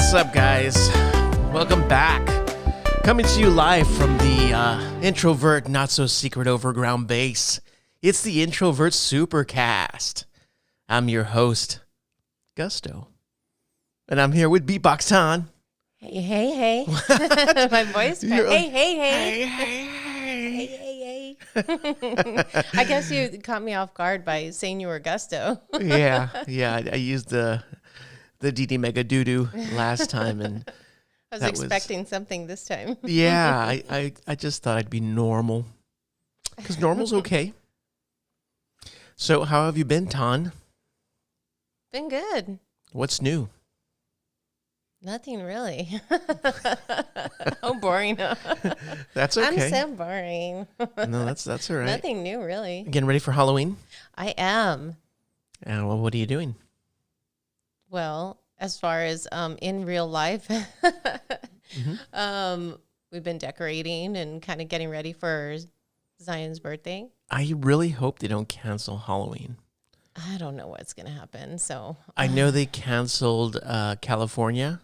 What's up, guys? Welcome back. Coming to you live from the Introvert Not So Secret Overground base. It's the Introvert Supercast. I'm your host, Gusto. And I'm here with Beatbox Ton. Hey, hey, hey. My voice. Hey, hey, hey. Hey, hey, hey. I guess you caught me off guard by saying you were Gusto. Yeah. I used the DD Mega Doo-Doo last time, and I was expecting something this time. Yeah, I just thought I'd be normal, because normal's okay. So how have you been, Ton? Been good. What's new? Nothing really. How boring. That's okay. I'm so boring. No, that's all right. Nothing new, really. Getting ready for Halloween? I am. Well, what are you doing? Well, as far as in real life, we've been decorating and kind of getting ready for Zion's birthday. I really hope they don't cancel Halloween. I don't know what's going to happen. So I know they canceled California.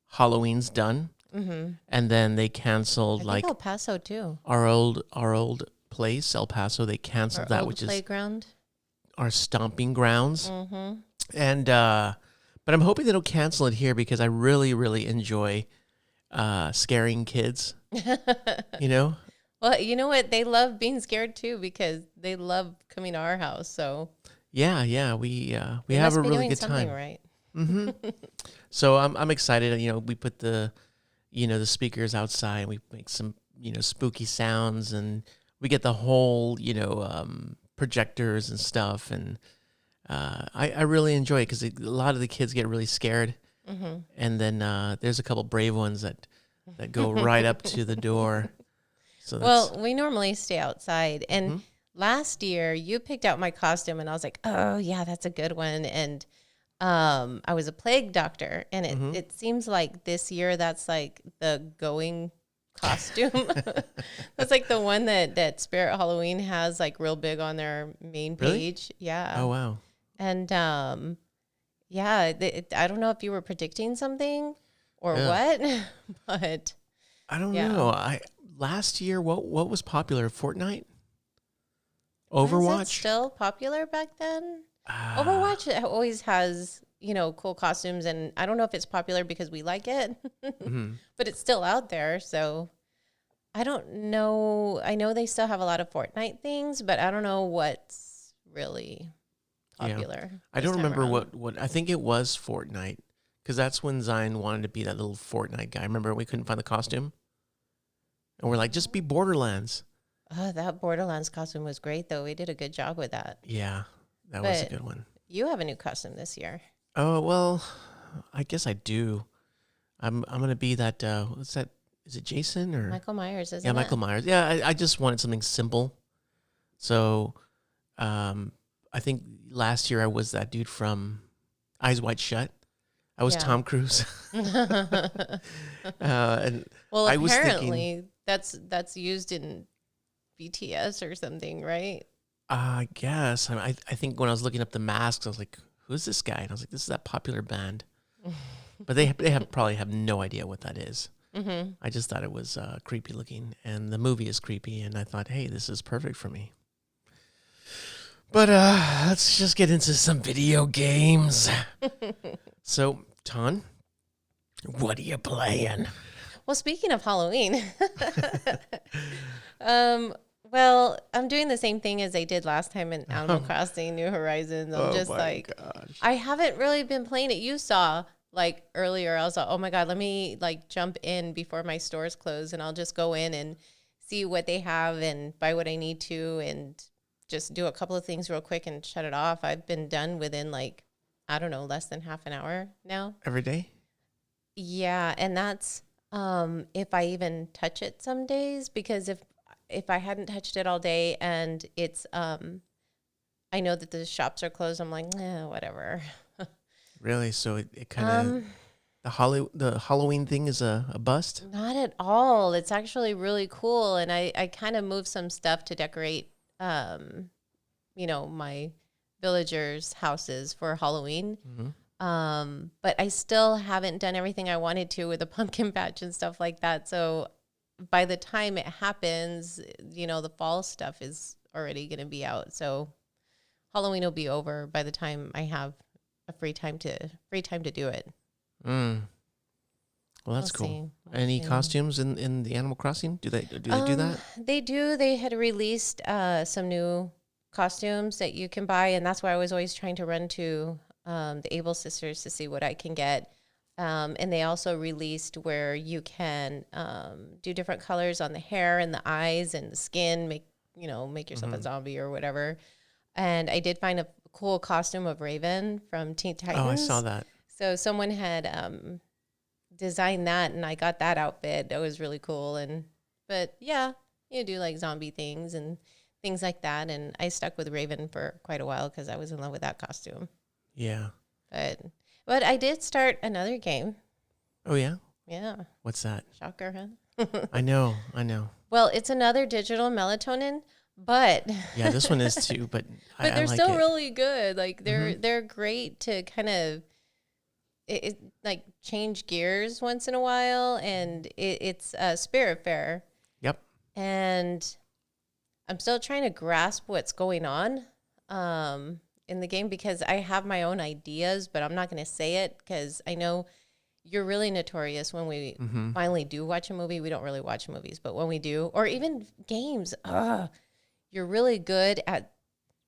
Halloween's done. Mm-hmm. And then they canceled I think El Paso too. Our old place, El Paso. They canceled Our that, old which playground. Is our stomping grounds. Mm-hmm. And but I'm hoping they don't cancel it here, because I really, really enjoy scaring kids. You know? Well, you know what? They love being scared too, because they love coming to our house. So yeah, we have a really good time. Right. Mm-hmm. So I'm excited. You know, we put the speakers outside. We make some spooky sounds, and we get the whole projectors and stuff. And I really enjoy it, because a lot of the kids get really scared, and then there's a couple brave ones that go right up to the door. So well, we normally stay outside, and last year you picked out my costume, and I was like, oh yeah, that's a good one. And I was a plague doctor, and it seems like this year that's like the going costume. That's like the one that Spirit Halloween has like real big on their main page. Really? Yeah. Oh wow. And yeah, I don't know if you were predicting something or what, but I don't know. Last year, what was popular? Fortnite? Overwatch? Was it still popular back then? Overwatch always has, cool costumes, and I don't know if it's popular because we like it, but it's still out there. So I don't know. I know they still have a lot of Fortnite things, but I don't know what's really popular. Yeah. I don't remember what I think it was Fortnite, because that's when Zion wanted to be that little Fortnite guy. Remember, we couldn't find the costume, and we're like, just be Borderlands. Oh, that Borderlands costume was great, though. We did a good job with that. Yeah, that was a good one. You have a new costume this year. Oh, well, I guess I do. I'm gonna be that. What's that? Is it Jason or Michael Myers? Isn't it? Yeah, Michael Myers. Yeah, I just wanted something simple. So, I think last year I was that dude from Eyes Wide Shut. I was Tom Cruise. And well, I was apparently that's used in BTS or something, right? I guess. I think when I was looking up the masks, I was like, "Who's this guy?" And I was like, "This is that popular band." But they probably have no idea what that is. Mm-hmm. I just thought it was creepy looking, and the movie is creepy, and I thought, "Hey, this is perfect for me." But let's just get into some video games. So, Ton, what are you playing? Well, speaking of Halloween, well, I'm doing the same thing as I did last time in Animal Crossing New Horizons. I'm just like, gosh. I haven't really been playing it. You saw like earlier, I was like, oh my God, let me like jump in before my stores close, and I'll just go in and see what they have and buy what I need to, and just do a couple of things real quick and shut it off. I've been done within like, I don't know, less than half an hour now. Every day? Yeah, and that's if I even touch it some days, because if I hadn't touched it all day and it's I know that the shops are closed, I'm like, whatever. Really? So it kind of the Halloween thing is a bust? Not at all. It's actually really cool, and I kind of moved some stuff to decorate my villagers' houses for Halloween. But I still haven't done everything I wanted to with the pumpkin patch and stuff like that. So by the time it happens, the fall stuff is already going to be out. So Halloween will be over by the time I have a free time to do it. Well, that's cool. Any costumes in the Animal Crossing? Do they do that? They do. They had released some new costumes that you can buy, and that's why I was always trying to run to the Able Sisters to see what I can get. And they also released where you can do different colors on the hair and the eyes and the skin, make yourself a zombie or whatever. And I did find a cool costume of Raven from Teen Titans. Oh, I saw that. So someone had designed that, and I got that outfit. That was really cool. But yeah, you do like zombie things and things like that. And I stuck with Raven for quite a while because I was in love with that costume. Yeah. But I did start another game. Oh, yeah? Yeah. What's that? Shocker, huh? I know. Well, it's another digital melatonin, but yeah, this one is too, but they're I like still it. really good. Like they're great to kind of like change gears once in a while, and it's a spirit fair. Yep. And I'm still trying to grasp what's going on in the game because I have my own ideas, but I'm not going to say it because I know you're really notorious when we finally do watch a movie. We don't really watch movies, but when we do, or even games, you're really good at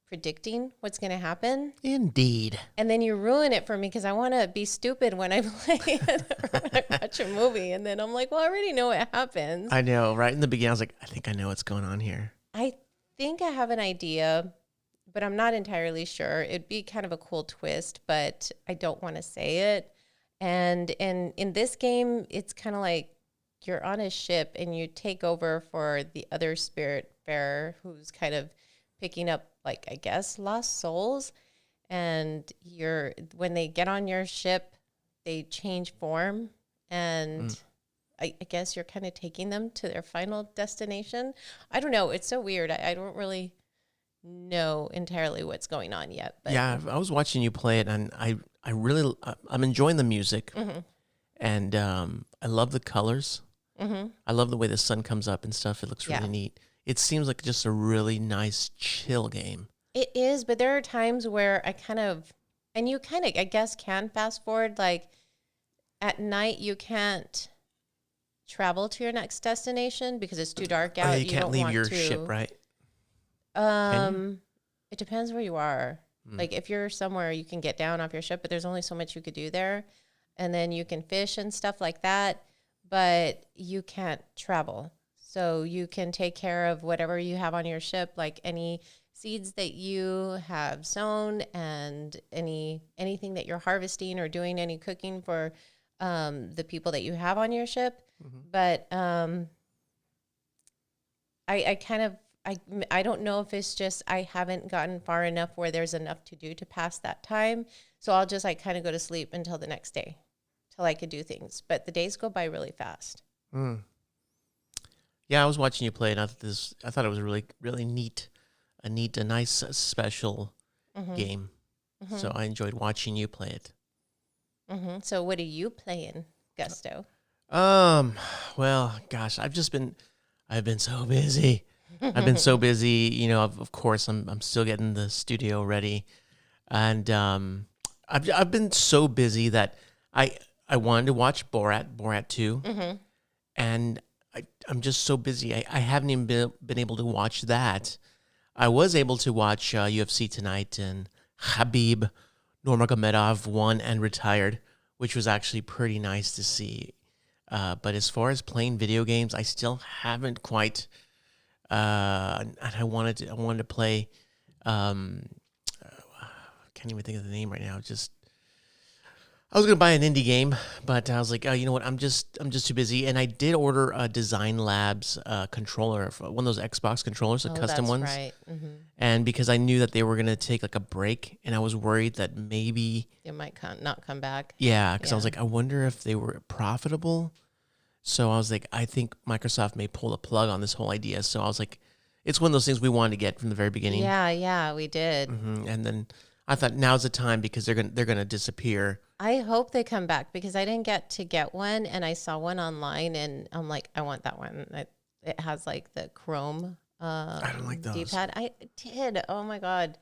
predicting what's going to happen. Indeed. And then you ruin it for me because I want to be stupid when I play it or when I watch a movie. And then I'm like, well, I already know what happens. I know. Right in the beginning, I was like, I think I know what's going on here. I think I have an idea, but I'm not entirely sure. It'd be kind of a cool twist, but I don't want to say it. And in this game, it's kind of like you're on a ship and you take over for the other spirit farer who's kind of picking up, like, I guess, lost souls. And when they get on your ship, they change form. And I guess you're kind of taking them to their final destination. I don't know. It's so weird. I don't really know entirely what's going on yet. But yeah, I was watching you play it, and I'm enjoying the music, and I love the colors. I love the way the sun comes up and stuff. It looks really neat. It seems like just a really nice, chill game. It is, but there are times where I I guess, can fast forward. Like at night, you can't travel to your next destination because it's too dark out. Oh, yeah, you can't leave your ship, right? It depends where you are. Like if you're somewhere, you can get down off your ship, but there's only so much you could do there. And then you can fish and stuff like that, but you can't travel. So you can take care of whatever you have on your ship, like any seeds that you have sown and anything that you're harvesting or doing any cooking for the people that you have on your ship. But I don't know if it's just I haven't gotten far enough where there's enough to do to pass that time. So I'll just kind of go to sleep until the next day till I could do things. But the days go by really fast. Yeah, I was watching you play, and I thought it was really, really neat, a nice, special game. So I enjoyed watching you play it. So what are you playing, Gusto? Well, gosh, I've been so busy. I've been so busy, of course I'm still getting the studio ready. And I've been so busy that I wanted to watch Borat 2. And I'm just so busy. I haven't even been able to watch that. I was able to watch UFC tonight, and Khabib Nurmagomedov won and retired, which was actually pretty nice to see. But as far as playing video games, I still haven't quite. And I wanted to play. I can't even think of the name right now. I was gonna buy an indie game, but I was like, oh, you know what? I'm just too busy. And I did order a Design Labs controller, one of those Xbox controllers, the custom ones. Right. And because I knew that they were gonna take like a break, and I was worried that maybe it might not come back. Yeah, because I was like, I wonder if they were profitable. So I was like, I think Microsoft may pull the plug on this whole idea. So I was like, it's one of those things we wanted to get from the very beginning. Yeah, we did. And then I thought now's the time because they're gonna disappear. I hope they come back because I didn't get to get one, and I saw one online, and I'm like, I want that one. It has like the chrome I don't like those. D-pad. I did. Oh my God.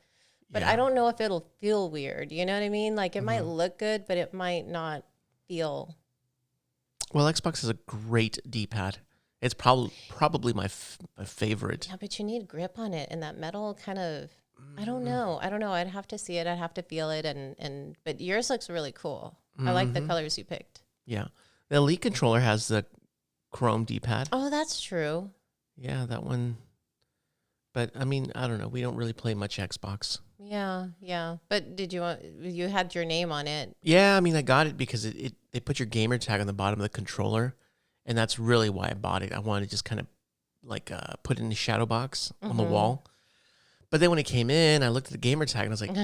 But Yeah. I don't know if it'll feel weird. You know what I mean? Like it might look good, but it might not feel. Well, Xbox has a great D-pad. It's probably my favorite. Yeah, but you need grip on it, and that metal kind of. I don't know. I'd have to see it. I'd have to feel it, and but yours looks really cool. I like the colors you picked. Yeah, the Elite controller has the chrome D-pad. Oh, that's true. Yeah, that one. But I mean, I don't know. We don't really play much Xbox. Yeah. But you had your name on it? Yeah, I mean, I got it because they put your gamer tag on the bottom of the controller, and that's really why I bought it. I wanted to just kind of like put it in the shadow box on the wall. But then when it came in, I looked at the gamer tag and I was like,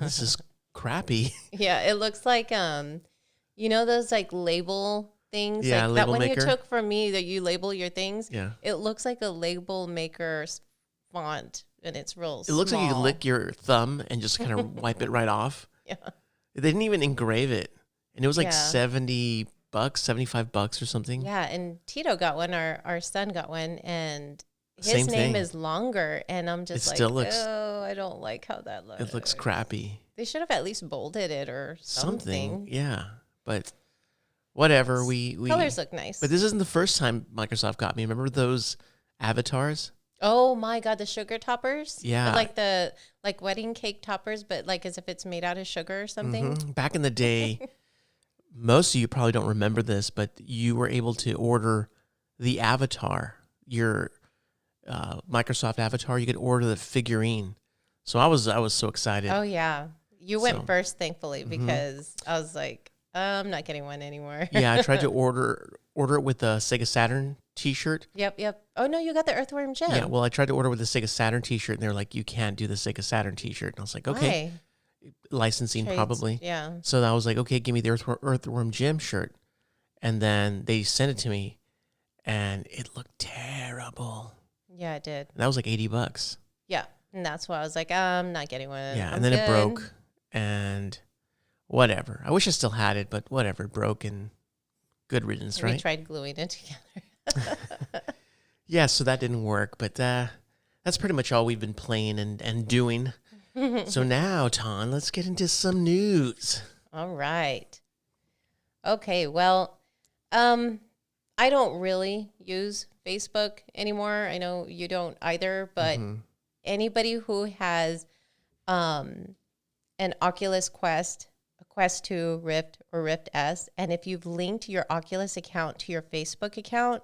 this is crappy. Yeah, it looks like those like label things. Yeah, like label that one maker. you took from me that you label your things. Yeah. It looks like a label maker's font, and it's real It looks like you small. lick your thumb and just kind of wipe it right off. Yeah. They didn't even engrave it. And it was like Yeah. $70, $75 or something. Yeah, and Tito got one, our son got one, and his Same name thing. is longer, and I'm just It still looks- oh, I don't like how that looks. It looks crappy. They should have at least bolded it or something. Yeah. But whatever. We Colors look nice. But this isn't the first time Microsoft got me. Remember those avatars? Oh my God, the sugar toppers? Yeah. Like the wedding cake toppers, but like as if it's made out of sugar or something. Back in the day, most of you probably don't remember this, but you were able to order the avatar, your Microsoft avatar. You could order the figurine. So I was so excited. Oh yeah. You went So- first, thankfully, because I was like, I'm not getting one anymore. Yeah, I tried to order it with a Sega Saturn T-shirt. Yep. Oh no, you got the Earthworm Jim. Yeah, well, I tried to order with the Sega Saturn T-shirt, and they're like, "You can't do the Sega Saturn T-shirt." And I was like, "Okay, Why? licensing Trades. probably." Yeah. So I was like, "Okay, give me the Earthworm Jim shirt," and then they sent it to me, and it looked terrible. Yeah, it did. And that was like $80. Yeah. And that's why I was like, I'm not getting one. Yeah, I'm and then it good. broke, and whatever. I wish I still had it, but whatever. It broke, and good riddance, We right? tried gluing it together. Yeah, so that didn't work, but that's pretty much all we've been playing and doing. So now, Ton, let's get into some news. All right. Okay, well, I don't really use Facebook anymore. I know you don't either, but anybody who has an Oculus Quest, a Quest 2, Rift, or Rift S, and if you've linked your Oculus account to your Facebook account,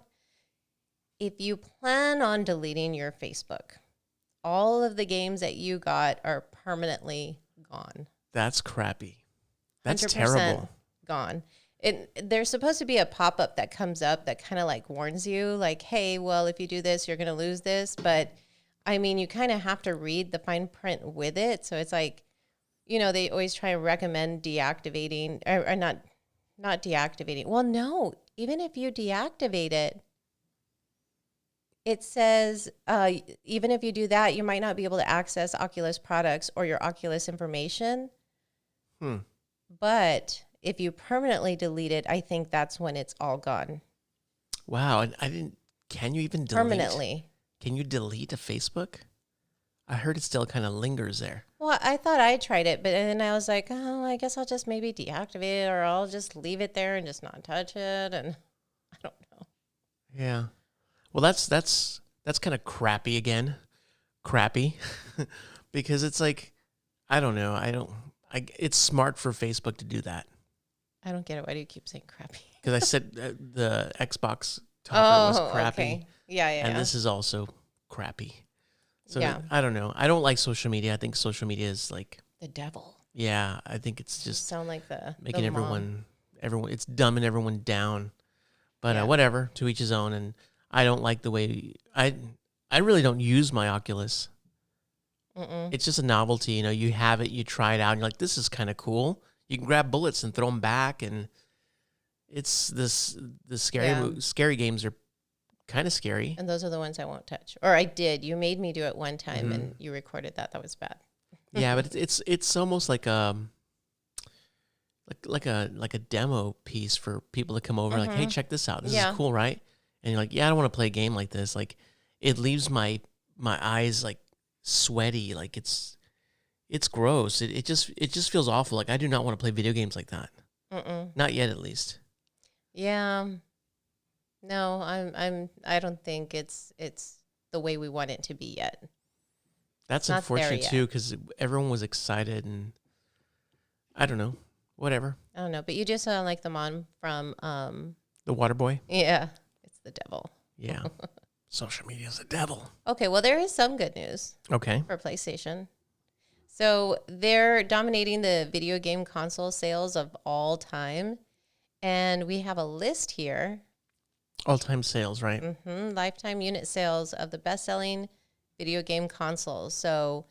if you plan on deleting your Facebook, all of the games that you got are permanently gone. That's crappy. That's 100% terrible. Gone. There's supposed to be a pop-up that comes up that kind of like warns you, like, hey, well, if you do this, you're going to lose this. But I mean, you kind of have to read the fine print with it. So it's like, they always try and recommend deactivating or not deactivating. Well, no, even if you deactivate it, it says even if you do that, you might not be able to access Oculus products or your Oculus information. But if you permanently delete it, I think that's when it's all gone. Wow, and I didn't. Can you even delete? Permanently. Can you delete a Facebook? I heard it still kind of lingers there. Well, I thought I tried it, but then I was like, oh, I guess I'll just maybe deactivate it, or I'll just leave it there and just not touch it. And I don't know. Yeah. Well, that's kind of crappy again. Crappy. Because it's like, I don't know. It's smart for Facebook to do that. I don't get it. Why do you keep saying crappy? Because I said the Xbox topper was crappy. Okay. Yeah. And this is also crappy. So Yeah. I don't know. I don't like social media. I think social media is like, The devil. yeah, I think it's Just just sound like the making the mom. everyone, it's dumbing everyone down. But Yeah. whatever, to each his own. And I don't like the way, I really don't use my Oculus. It's just a novelty. You have it, you try it out, and you're like, this is kind of cool. You can grab bullets and throw them back, and it's the scary games are kind of scary. And those are the ones I won't touch. Or I did. You made me do it one time, and you recorded that. That was bad. Yeah, but it's almost like a demo piece for people to come over. Like, hey, check this out. This is cool, right? And you're like, yeah, I don't want to play a game like this. Like, it leaves my eyes like sweaty. Like it's gross. It just feels awful. Like, I do not want to play video games like that. Not yet, at least. Yeah. No, I don't think it's the way we want it to be yet. That's unfortunate too, because everyone was excited, and I don't know, whatever. I don't know, but you just sound like the mom from The Water Boy. Yeah, it's the devil. Yeah, social media is the devil. Okay, well, there is some good news. Okay, for PlayStation. So they're dominating the video game console sales of all time, and we have a list here. All-time sales, right? Lifetime unit sales of the best-selling video game consoles. So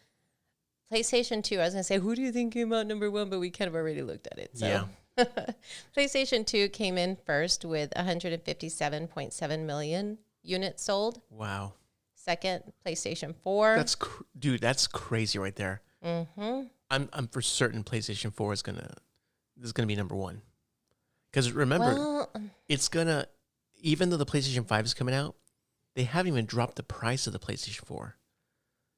PlayStation 2, I was going to say, who do you think came out number one? But we kind of already looked at it. So. Yeah. PlayStation 2 came in first with 157.7 million units sold. Wow. Second, PlayStation 4. That's crazy right there. I'm for certain PlayStation 4 is gonna be number one. Because remember, it's gonna, even though the PlayStation 5 is coming out, they haven't even dropped the price of the PlayStation 4.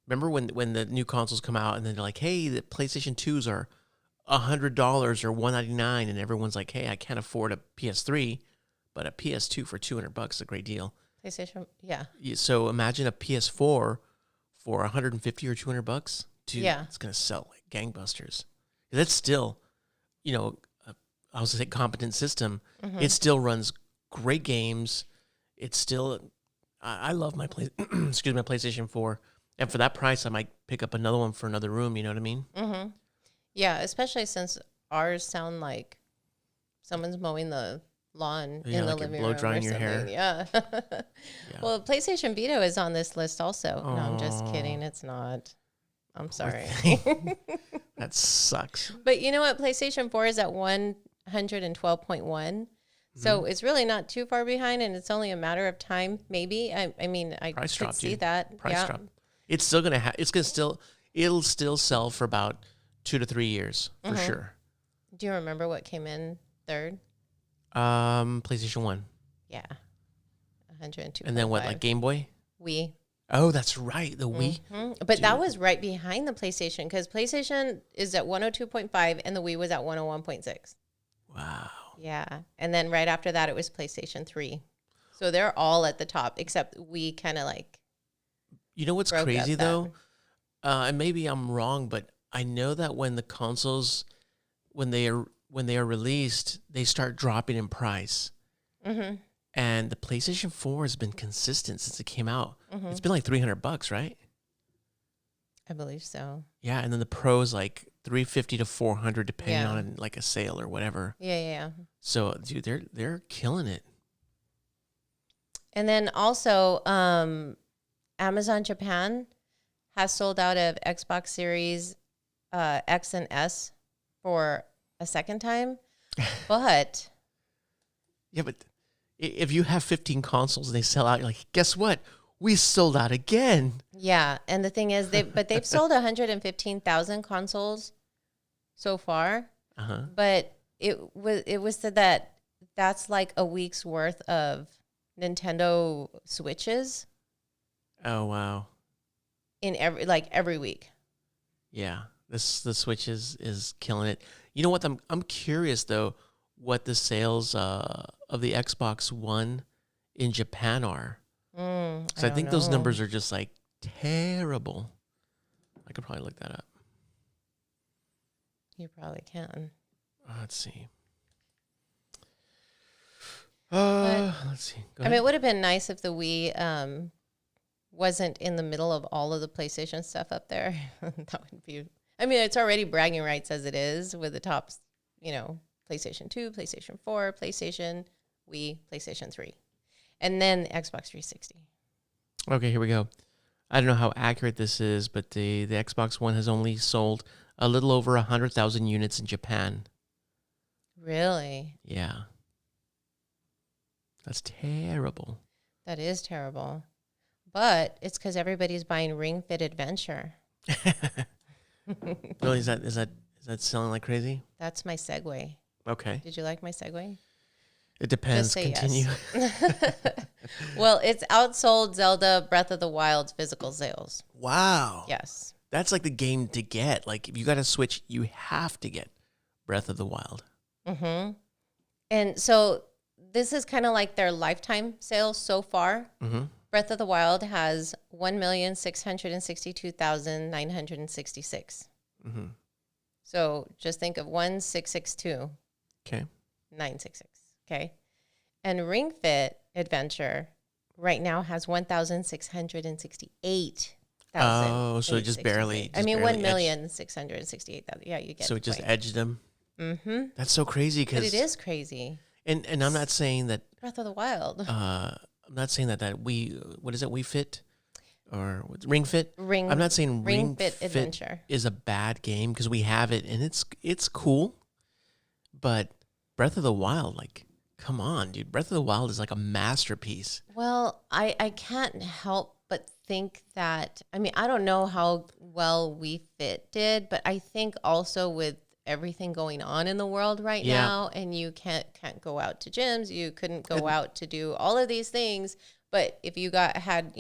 Remember when the new consoles come out and then they're like, hey, the PlayStation 2s are $100 or $199, and everyone's like, hey, I can't afford a PS3, but a PS2 for $200 is a great deal. PlayStation, yeah. So imagine a PS4 for $150 or $200. Dude, it's gonna sell like gangbusters. That's still, I was gonna say competent system. It still runs great games. It's still, I love my PlayStation 4, and for that price, I might pick up another one for another room. You know what I mean? Yeah, especially since ours sound like someone's mowing the lawn in the living room, blow drying your hair. Yeah. Well, PlayStation Vita is on this list also. No, I'm just kidding. It's not. I'm sorry. That sucks. But you know what? PlayStation 4 is at 112.1. So it's really not too far behind, and it's only a matter of time, maybe. I mean, I could see that. Price drop. It's still gonna it'll still sell for about 2 to 3 years for sure. Do you remember what came in third? PlayStation 1. Yeah. 102. And then what, like Game Boy? Wii. Oh, that's right. The Wii. But that was right behind the PlayStation, because PlayStation is at 102.5 and the Wii was at 101.6. Wow. Yeah. And then right after that, it was PlayStation 3. So they're all at the top, except we kind of like. You know what's crazy though? And maybe I'm wrong, but I know that when the consoles, when they are released, they start dropping in price. And the PlayStation 4 has been consistent since it came out. It's been like $300, right? I believe so. Yeah, and then the Pro's like $350 to $400, depending on like a sale or whatever. Yeah. So, dude, they're killing it. And then also, Amazon Japan has sold out of Xbox Series X and S for a second time, but but if you have 15 consoles and they sell out, you're like, guess what? We sold out again. Yeah, and the thing is, they've sold 115,000 consoles so far. But it was said that that's like a week's worth of Nintendo Switches. Oh wow! In every week. Yeah, the Switch is killing it. You know what? I'm curious though, what the sales of the Xbox One in Japan are. So I think those numbers are just like terrible. I could probably look that up. You probably can. Let's see. Let's see. Go ahead. I mean, it would have been nice if the Wii wasn't in the middle of all of the PlayStation stuff up there. That would be. I mean, it's already bragging rights as it is with the top, PlayStation 2, PlayStation 4, PlayStation, Wii, PlayStation 3. And then Xbox 360. Okay, here we go. I don't know how accurate this is, but the Xbox One has only sold a little over 100,000 units in Japan. Really? Yeah. That's terrible. That is terrible. But it's because everybody's buying Ring Fit Adventure. Really, is that selling like crazy? That's my segue. Okay. Did you like my segue? It depends. Just say Continue. yes. Well, it's outsold Zelda Breath of the Wild's physical sales. Wow. Yes. That's like the game to get. Like, if you got a Switch, you have to get Breath of the Wild. Mm-hmm. And so this is kind of like their lifetime sales so far. Mm-hmm. Breath of the Wild has 1,662,966. Mm-hmm. So just think of 1,662,966. Okay. Okay. And Ring Fit Adventure right now has 1,668,000. Oh, so it just barely. I mean, 1,668,000. Yeah, you get. So it just edged them. Mm-hmm. That's so crazy. But it is crazy. And I'm not saying that Breath of the Wild. I'm not saying that what is it? We Fit or Ring Fit. I'm not saying Ring Fit Adventure is a bad game because we have it and it's cool. But Breath of the Wild, like, come on, dude. Breath of the Wild is like a masterpiece. Well, I can't help but think that, I mean, I don't know how well We Fit did, but I think also with everything going on in the world right now, and you can't go out to gyms, you couldn't go out to do all of these things. But if you had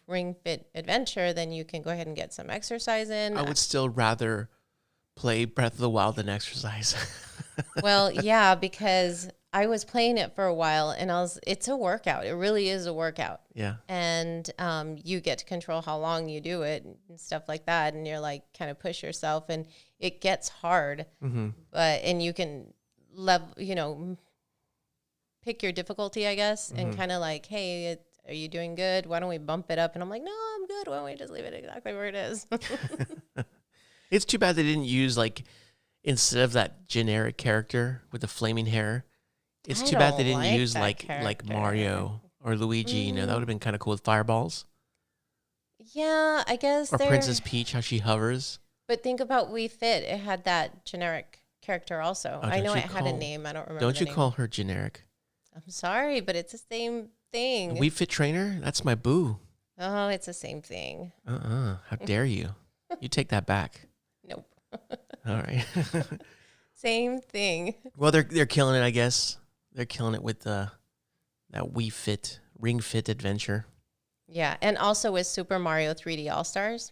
Ring Fit Adventure, then you can go ahead and get some exercise in. I would still rather play Breath of the Wild than exercise. Well, yeah, because I was playing it for a while and it's a workout. It really is a workout. Yeah. And you get to control how long you do it and stuff like that. And you're like, kind of push yourself and it gets hard, and you can pick your difficulty, I guess, and kind of like, hey, are you doing good? Why don't we bump it up? And I'm like, no, I'm good. Why don't we just leave it exactly where it is? It's too bad they didn't use, like, instead of that generic character with the flaming hair, it's too bad they didn't use like Mario or Luigi. That would have been kind of cool with fireballs. Yeah, I guess. Or Princess Peach, how she hovers. But think about We Fit. It had that generic character also. I know it had a name. I don't remember. Don't you call her generic? I'm sorry, but it's the same thing. We Fit trainer? That's my boo. Oh, it's the same thing. How dare you? You take that back. Nope. All right. Same thing. Well, they're killing it, I guess. They're killing it with that We Fit, Ring Fit Adventure. Yeah, and also with Super Mario 3D All-Stars,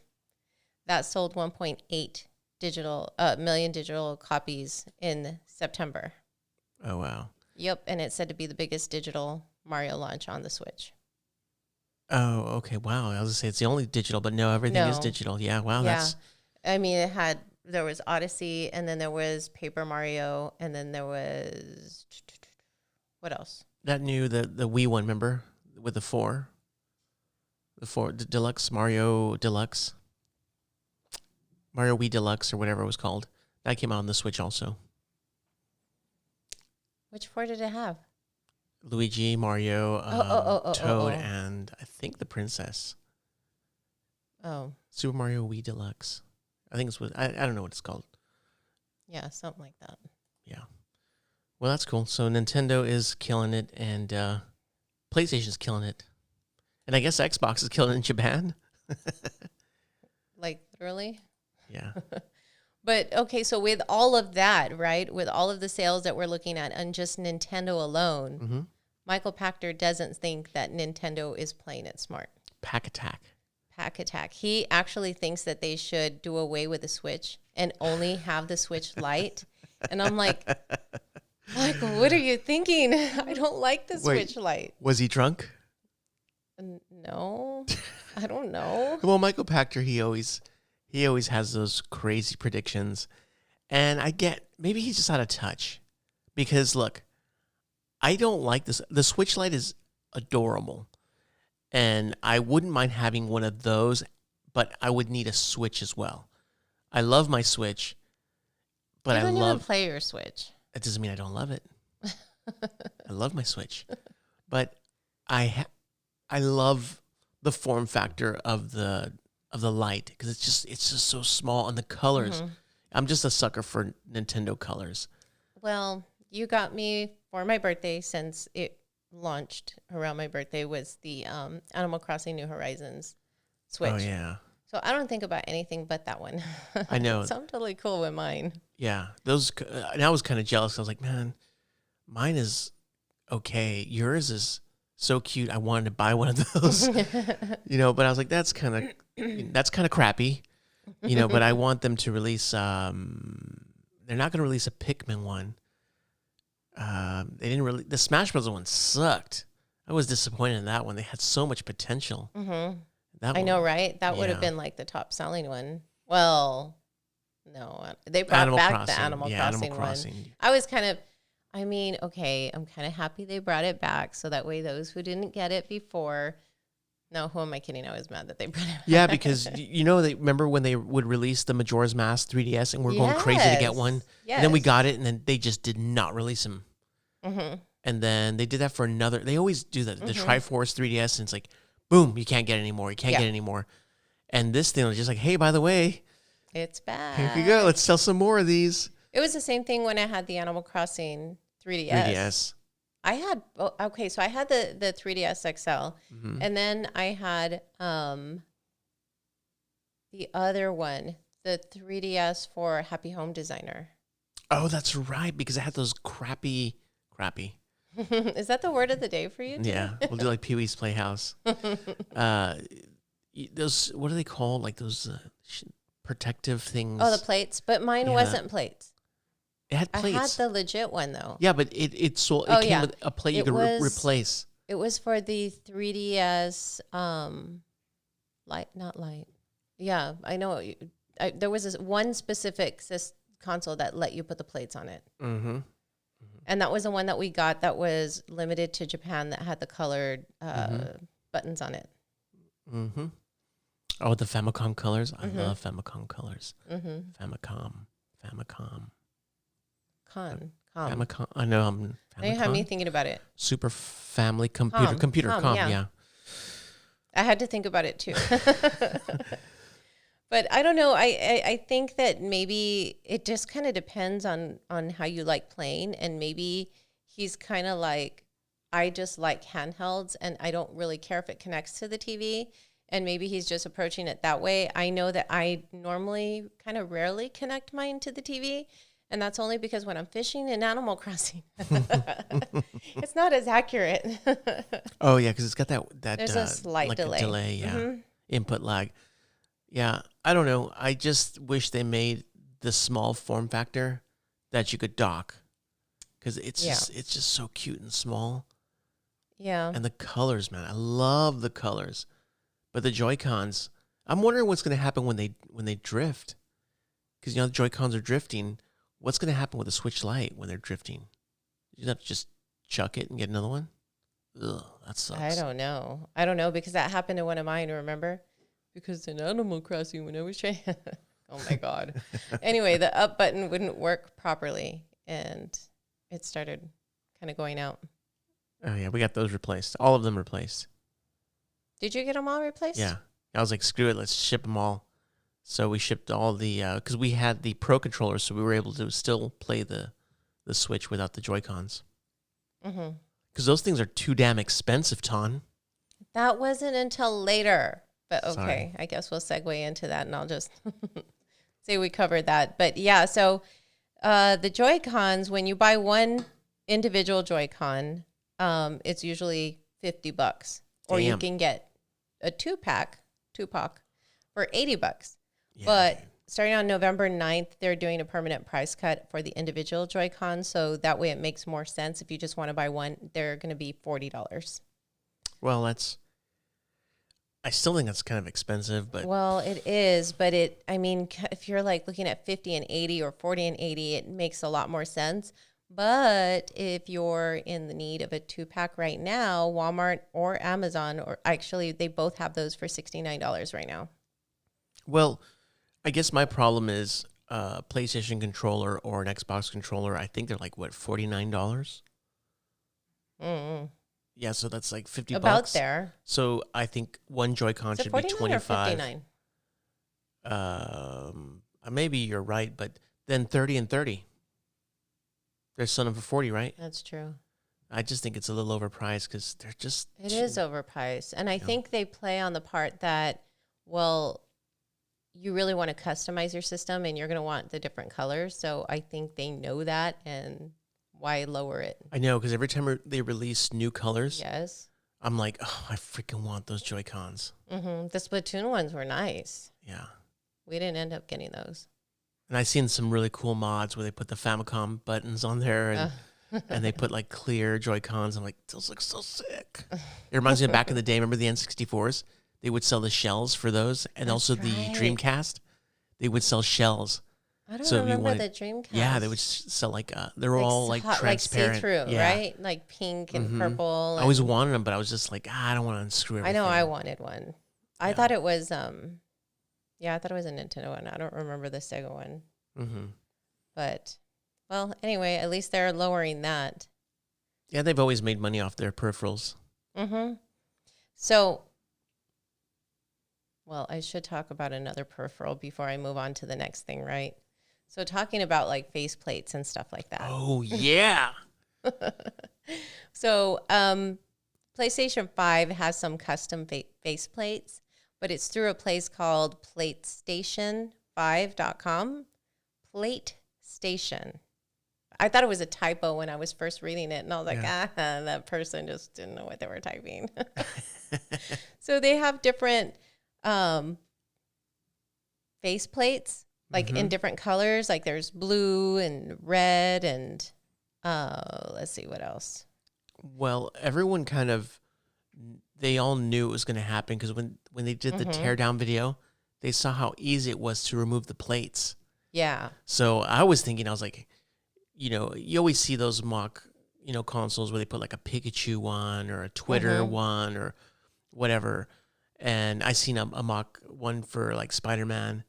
that sold 1.8 million digital copies in September. Oh, wow. Yep, and it's said to be the biggest digital Mario launch on the Switch. Oh, okay. Wow. I was going to say it's the only digital, but no, everything is digital. Yeah, wow. Yeah. I mean, there was Odyssey, and then there was Paper Mario, and then there was, what else? That new, the Wii one, remember? With the 4? The Deluxe, Mario Deluxe. Mario Wii Deluxe or whatever it was called. That came out on the Switch also. Which 4 did it have? Luigi, Mario, Toad, and I think the princess. Oh. Super Mario Wii Deluxe. I think it's I don't know what it's called. Yeah, something like that. Yeah. Well, that's cool. So Nintendo is killing it, and PlayStation's killing it. And I guess Xbox is killing it in Japan. Like, literally? Yeah. But, okay, so with all of that, right, with all of the sales that we're looking at on just Nintendo alone, Michael Pachter doesn't think that Nintendo is playing it smart. Pack Attack. He actually thinks that they should do away with the Switch and only have the Switch Lite. And I'm like, Michael, what are you thinking? I don't like the Switch Lite. Was he drunk? No, I don't know. Well, Michael Pachter, he always has those crazy predictions. And I get, maybe he's just out of touch. Because, look, I don't like this. The Switch Lite is adorable. And I wouldn't mind having one of those, but I would need a Switch as well. I love my Switch, but I love... even play your Switch. That doesn't mean I don't love it. I love my Switch. But I love the form factor of the Lite because it's just so small, and the colors. I'm just a sucker for Nintendo colors. Well, you got me for my birthday, since it launched around my birthday, was the Animal Crossing New Horizons Switch. Oh, yeah. So I don't think about anything but that one. I know. So I'm totally cool with mine. Yeah, those. And I was kind of jealous. I was like, man, mine is okay. Yours is so cute. I wanted to buy one of those, but I was like, that's kind of crappy, but I want them to release, they're not going to release a Pikmin one. They didn't really, the Smash Bros. One sucked. I was disappointed in that one. They had so much potential. Mm-hmm. I know, right? That would have been like the top selling one. Well, no, they brought Animal back Crossing. The Animal Crossing one. I was kind of, okay, I'm kind of happy they brought it back. So that way those who didn't get it before, no, who am I kidding? I was mad that they brought it back. Yeah, because, they remember when they would release the Majora's Mask 3DS and we're going crazy to get one? Yes. And then we got it and then they just did not release them. Mm-hmm. And then they did that for another, they always do that, the Triforce 3DS, and it's like, boom, you can't get it anymore. You can't get it anymore. And this thing was just like, hey, by the way, it's back. Here you go. Let's sell some more of these. It was the same thing when I had the Animal Crossing 3DS. I had, so I had the 3DS XL, and then I had the other one, the 3DS for Happy Home Designer. Oh, that's right, because it had those crappy. Is that the word of the day for you? Yeah, we'll do like Pee-wee's Playhouse. Those, what are they called? Like those protective things. Oh, the plates. But mine wasn't plates. It had plates. I had the legit one though. Yeah, but it came with a plate you could replace. It was for the 3DS, not light. Yeah, I know. There was this one specific console that let you put the plates on it. Mm-hmm. And that was the one that we got that was limited to Japan that had the colored buttons on it. Mm-hmm. Oh, the Famicom colors. I love Famicom colors. Mm-hmm. Famicom. Famicom. I know. Famicom. Now you have me thinking about it. Super Family Computer. Com, yeah. I had to think about it too. But I don't know. I think that maybe it just kind of depends on how you like playing. And maybe he's kind of like, I just like handhelds and I don't really care if it connects to the TV. And maybe he's just approaching it that way. I know that I normally kind of rarely connect mine to the TV. And that's only because when I'm fishing in Animal Crossing, it's not as accurate. Oh, yeah, because it's got that there's a slight delay. Yeah. Mm-hmm. Input lag. Yeah, I don't know. I just wish they made the small form factor that you could dock, because it's just so cute and small. Yeah. And the colors, man, I love the colors. But the Joy-Cons, I'm wondering what's going to happen when they drift, because the Joy-Cons are drifting. What's going to happen with the Switch Lite when they're drifting? You have to just chuck it and get another one. Ugh, that sucks. I don't know because that happened to one of mine. Remember? Because in Animal Crossing, when I was trying, oh my God. Anyway, the up button wouldn't work properly, and it started kind of going out. Oh yeah, we got those replaced. All of them replaced. Did you get them all replaced? Yeah. I was like, screw it, let's ship them all. So we shipped all the, because we had the Pro controllers, so we were able to still play the Switch without the Joy-Cons. Mm-hmm. Because those things are too damn expensive, Ton. That wasn't until later. But okay, Sorry. I guess we'll segue into that, and I'll just say we covered that. But yeah, so the Joy-Cons, when you buy one individual Joy-Con, it's usually $50, or you can get a two-pack for $80. Yeah. But starting on November 9th, they're doing a permanent price cut for the individual Joy-Con, so that way it makes more sense. If you just want to buy one, they're going to be $40. Well, I still think that's kind of expensive, but... Well, it is, but if you're like looking at 50 and 80 or 40 and 80, it makes a lot more sense. But if you're in the need of a 2-pack right now, Walmart or Amazon, or actually they both have those for $69 right now. Well, I guess my problem is PlayStation controller or an Xbox controller. I think they're like, what, $49? Mm-hmm. Yeah, so that's like $50. About there. So I think one Joy-Con should be $25. Or $59? Maybe you're right, but then 30 and 30. They're selling for $40, right? That's true. I just think it's a little overpriced because they're just... It is overpriced. And I think they play on the part that, well, you really want to customize your system and you're going to want the different colors. So I think they know that, and why lower it? I know, because every time they release new colors, yes, I'm like, oh, I freaking want those Joy-Cons. Mm-hmm. The Splatoon ones were nice. Yeah. We didn't end up getting those. And I've seen some really cool mods where they put the Famicom buttons on there and they put like clear Joy-Cons. I'm like, those look so sick. It reminds me of back in the day. Remember the N64s? They would sell the shells for those. And That's also right. the Dreamcast. They would sell shells. I don't remember the Dreamcast. Yeah, they would sell like, they were all like transparent. Like see-through, yeah. right? Like pink and purple. I always wanted them, but I was just like, I don't want to unscrew everything. I know, I wanted one. I thought it was, I thought it was a Nintendo one. I don't remember the Sega one. Mm-hmm. But, well, anyway, at least they're lowering that. Yeah, they've always made money off their peripherals. Mm-hmm. So, well, I should talk about another peripheral before I move on to the next thing, right? So talking about like face plates and stuff like that. Oh, yeah. So PlayStation 5 has some custom face plates, but it's through a place called PlateStation5.com. Plate Station. I thought it was a typo when I was first reading it, and I was like, that person just didn't know what they were typing. So they have different face plates, like in different colors. Like there's blue and red and let's see what else. Well, everyone they all knew it was going to happen because when they did the teardown video, they saw how easy it was to remove the plates. Yeah. So I was thinking, I was like, you always see those mock, consoles where they put like a Pikachu one or a Twitter one or whatever. And I seen a mock one for like Spider-Man.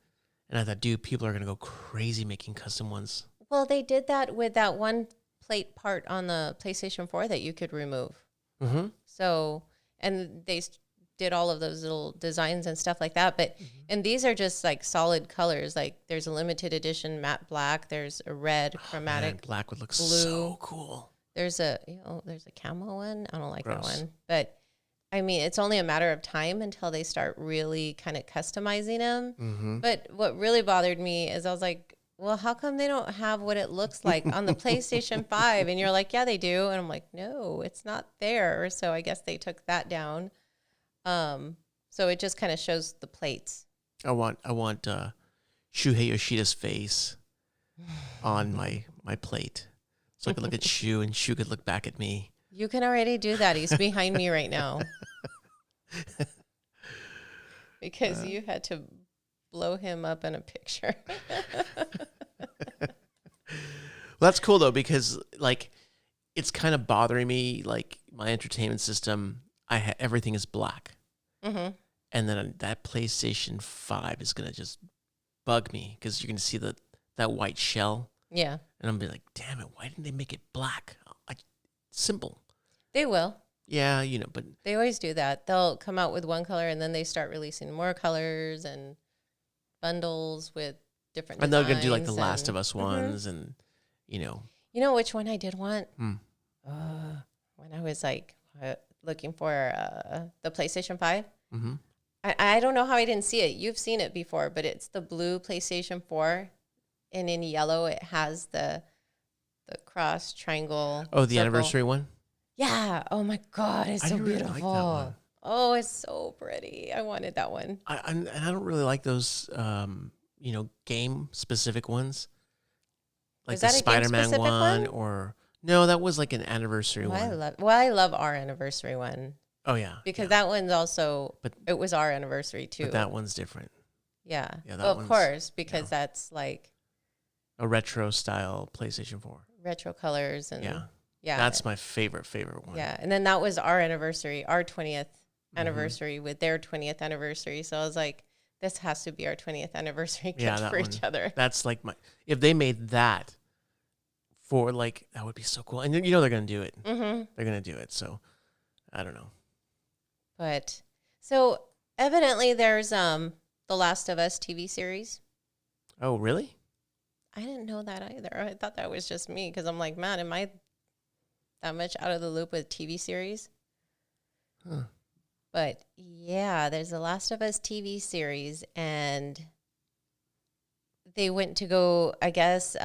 And I thought, dude, people are going to go crazy making custom ones. Well, they did that with that one plate part on the PlayStation 4 that you could remove. Mm-hmm. So, and they did all of those little designs and stuff like that. But, and these are just like solid colors. Like there's a limited edition matte black. There's a red chromatic. Man, black would look blue. so cool. There's a camo one. I don't like that one. But I mean, it's only a matter of time until they start really kind of customizing them. Mm-hmm. But what really bothered me is I was like, well, how come they don't have what it looks like on the PlayStation 5? And you're like, yeah, they do. And I'm like, no, it's not there. So I guess they took that down. So it just kind of shows the plates. I want Shuhei Yoshida's face on my plate. So I could look at Shu and Shu could look back at me. You can already do that. He's behind me right now. Because you had to blow him up in a picture. Well, that's cool though, because like it's kind of bothering me. Like my entertainment system, everything is black, and then that PlayStation 5 is gonna just bug me because you're gonna see that white shell. Yeah, and I'm gonna be like, damn it, why didn't they make it black? Simple. They will. Yeah, but they always do that. They'll come out with one color and then they start releasing more colors and bundles with different. And they're gonna do like the Last of Us ones, and You know which one I did want? When I was like looking for the PlayStation 5. Mm-hmm. I don't know how I didn't see it. You've seen it before, but it's the blue PlayStation 4, and in yellow it has the cross triangle. Oh, the circle. anniversary one? Yeah. Oh my God, it's so beautiful. Really like that one. Oh, it's so pretty. I wanted that one. I don't really like those game specific ones. Like the Spider-Man one or no, that was like an anniversary one. I love our anniversary one. Oh yeah. Because that one's also it was our anniversary too. But that one's different. Yeah. Yeah, well, of course, because that's like a retro style PlayStation 4. Retro colors and yeah. That's my favorite one. Yeah. And then that was our anniversary, our 20th anniversary with their 20th anniversary. So I was like, this has to be our 20th anniversary gift for each other. That's like if they made that for like, that would be so cool. And they're going to do it. Mm-hmm. They're going to do it. So I don't know. But so evidently there's The Last of Us TV series. Oh, really? I didn't know that either. I thought that was just me because I'm like, man, am I that much out of the loop with TV series? Huh. But yeah, there's The Last of Us TV series, and they went to go, I guess.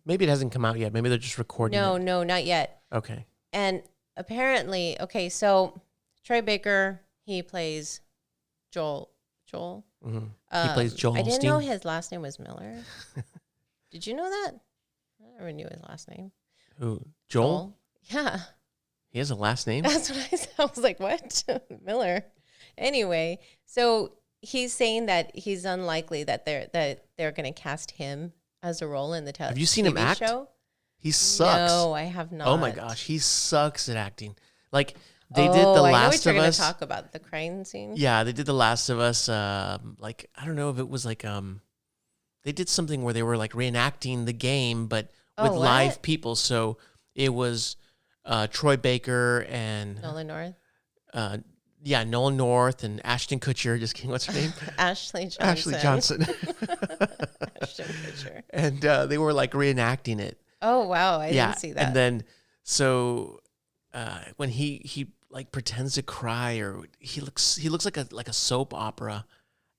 Maybe it hasn't come out yet. Maybe they're just recording it. No, not yet. Okay. And apparently, okay, so Troy Baker, he plays Joel. Mm-hmm. He plays Joel I didn't Osteen. know his last name was Miller. Did you know that? I never knew his last name. Who? Joel? Yeah. He has a last name? That's what I said. I was like, what? Miller. Anyway, so he's saying that he's unlikely that they're going to cast him as a role in the Have you seen him act? show. He sucks. No, I have not. Oh my gosh, he sucks at acting. Like they did The Last of Us. I know what you're going to talk about, the crying scene. Yeah, they did The Last of Us. Like I don't know if it was like they did something where they were like reenacting the game, but with live people. So it was Troy Baker and Nolan North. Nolan North and Ashton Kutcher. Just kidding. What's her name? Ashley Johnson. Ashley Johnson. Ashton Kutcher. And they were like reenacting it. Oh wow, I didn't see that. And then so when he like pretends to cry, or he looks like a soap opera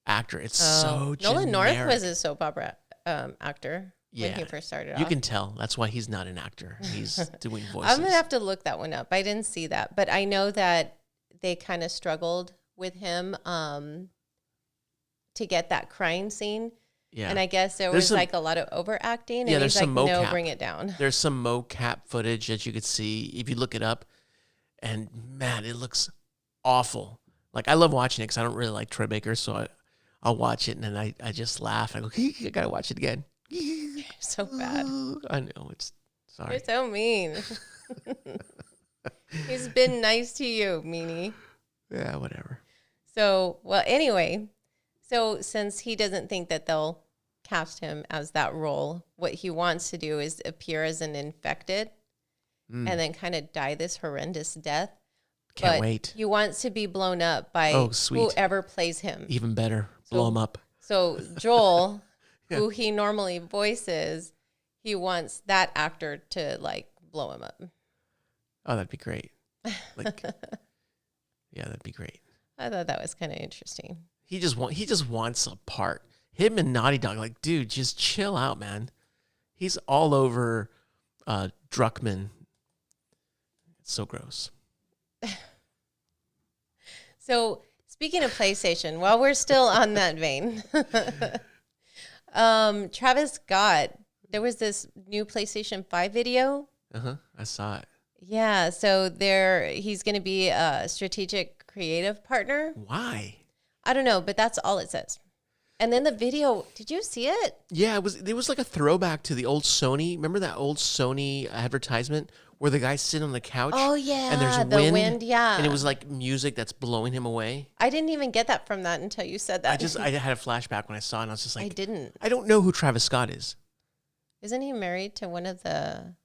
actor. It's so generic. Nolan North was a soap opera actor when he first started off. You can tell. That's why he's not an actor. He's doing voices. I'm going to have to look that one up. I didn't see that. But I know that they kind of struggled with him to get that crying scene. Yeah. And I guess there was like a lot of overacting. And there's some mocap. No, bring it down. There's some mocap footage that you could see if you look it up. And man, it looks awful. Like I love watching it because I don't really like Troy Baker. So I'll watch it and then I just laugh. I go, I got to watch it again. You're so bad. I know. Sorry. You're so mean. He's been nice to you, meanie. Yeah, whatever. So, well, anyway. So since he doesn't think that they'll cast him as that role, what he wants to do is appear as an infected and then kind of die this horrendous death. Can't wait. He wants to be blown up by whoever plays him. Even better. Blow him up. So Joel, who he normally voices, he wants that actor to like blow him up. Oh, that'd be great. Like, yeah, that'd be great. I thought that was kind of interesting. He just wants a part. Him and Naughty Dog, like, dude, just chill out, man. He's all over Druckmann. It's so gross. So speaking of PlayStation, while we're still on that vein, Travis Scott, there was this new PlayStation 5 video. I saw it. Yeah, so he's going to be a strategic creative partner. Why? I don't know, but that's all it says. And then the video, did you see it? Yeah, it was like a throwback to the old Sony. Remember that old Sony advertisement where the guy's sitting on the couch? Oh, yeah. And there's the wind, yeah. And it was like music that's blowing him away. I didn't even get that from that until you said that. I had a flashback when I saw it, and I was just like... I don't know who Travis Scott is. Isn't he married to one of the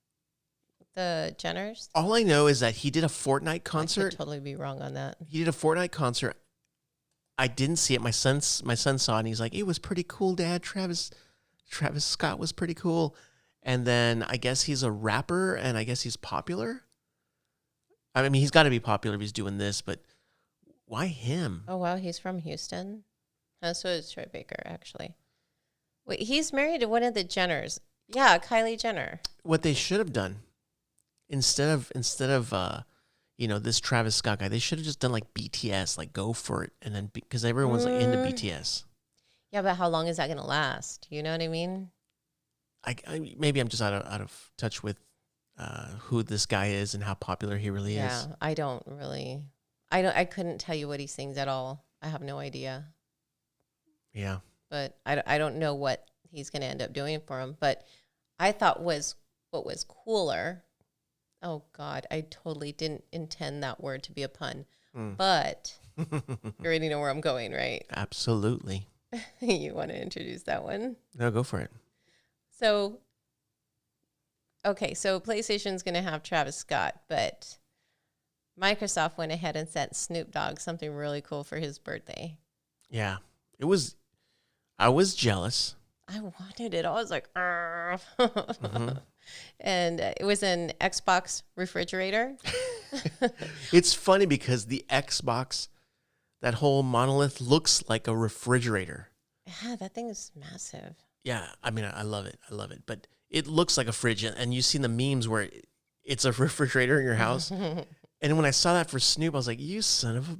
Jenners? All I know is that he did a Fortnite concert. I could totally be wrong on that. He did a Fortnite concert. I didn't see it. My son saw it, and he's like, "It was pretty cool, Dad. Travis Scott was pretty cool." And then I guess he's a rapper, and I guess he's popular. I mean, he's got to be popular if he's doing this, but why him? Oh wow, he's from Houston. So is Troy Baker, actually. Wait, he's married to one of the Jenners. Yeah, Kylie Jenner. What they should have done instead of this Travis Scott guy, they should have just done like BTS, like go for it, and then because everyone's like into BTS. Yeah, but how long is that going to last? You know what I mean? I maybe I'm just out of touch with who this guy is and how popular he really is. Yeah, I couldn't tell you what he sings at all. I have no idea. Yeah. But I don't know what he's going to end up doing for him. But I thought what was cooler. Oh God, I totally didn't intend that word to be a pun. But you already know where I'm going, right? Absolutely. You want to introduce that one? No, go for it. So PlayStation's going to have Travis Scott, but Microsoft went ahead and sent Snoop Dogg something really cool for his birthday. Yeah. I was jealous. I wanted it. I was like, And it was an Xbox refrigerator. It's funny because the Xbox, that whole monolith looks like a refrigerator. Yeah, that thing is massive. Yeah, I mean, I love it. I love it. But it looks like a fridge, and you've seen the memes where it's a refrigerator in your house. And when I saw that for Snoop, I was like, you son of a...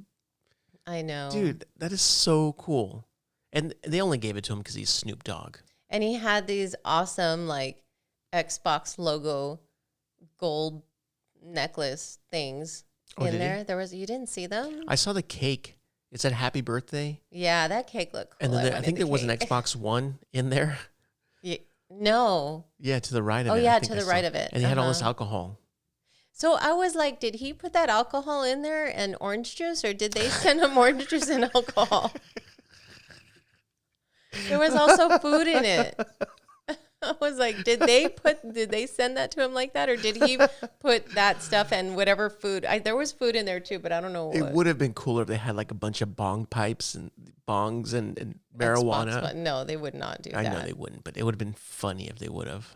I know. Dude, that is so cool. And they only gave it to him because he's Snoop Dogg. And he had these awesome, like, Xbox logo gold necklace things in there. You didn't see them? I saw the cake. It said happy birthday. Yeah, that cake looked cool. And then I think there was an Xbox One in there. Yeah, no. Yeah, to the right of it. Oh, yeah, to the right of it. And he had all this alcohol. So I was like, did he put that alcohol in there and orange juice, or did they send him orange juice and alcohol? There was also food in it. I was like, did they send that to him like that, or did he put that stuff and whatever food? There was food in there too, but I don't know. It would have been cooler if they had like a bunch of bong pipes and bongs and marijuana. Xbox, no, they would not do that. I know they wouldn't, but it would have been funny if they would have.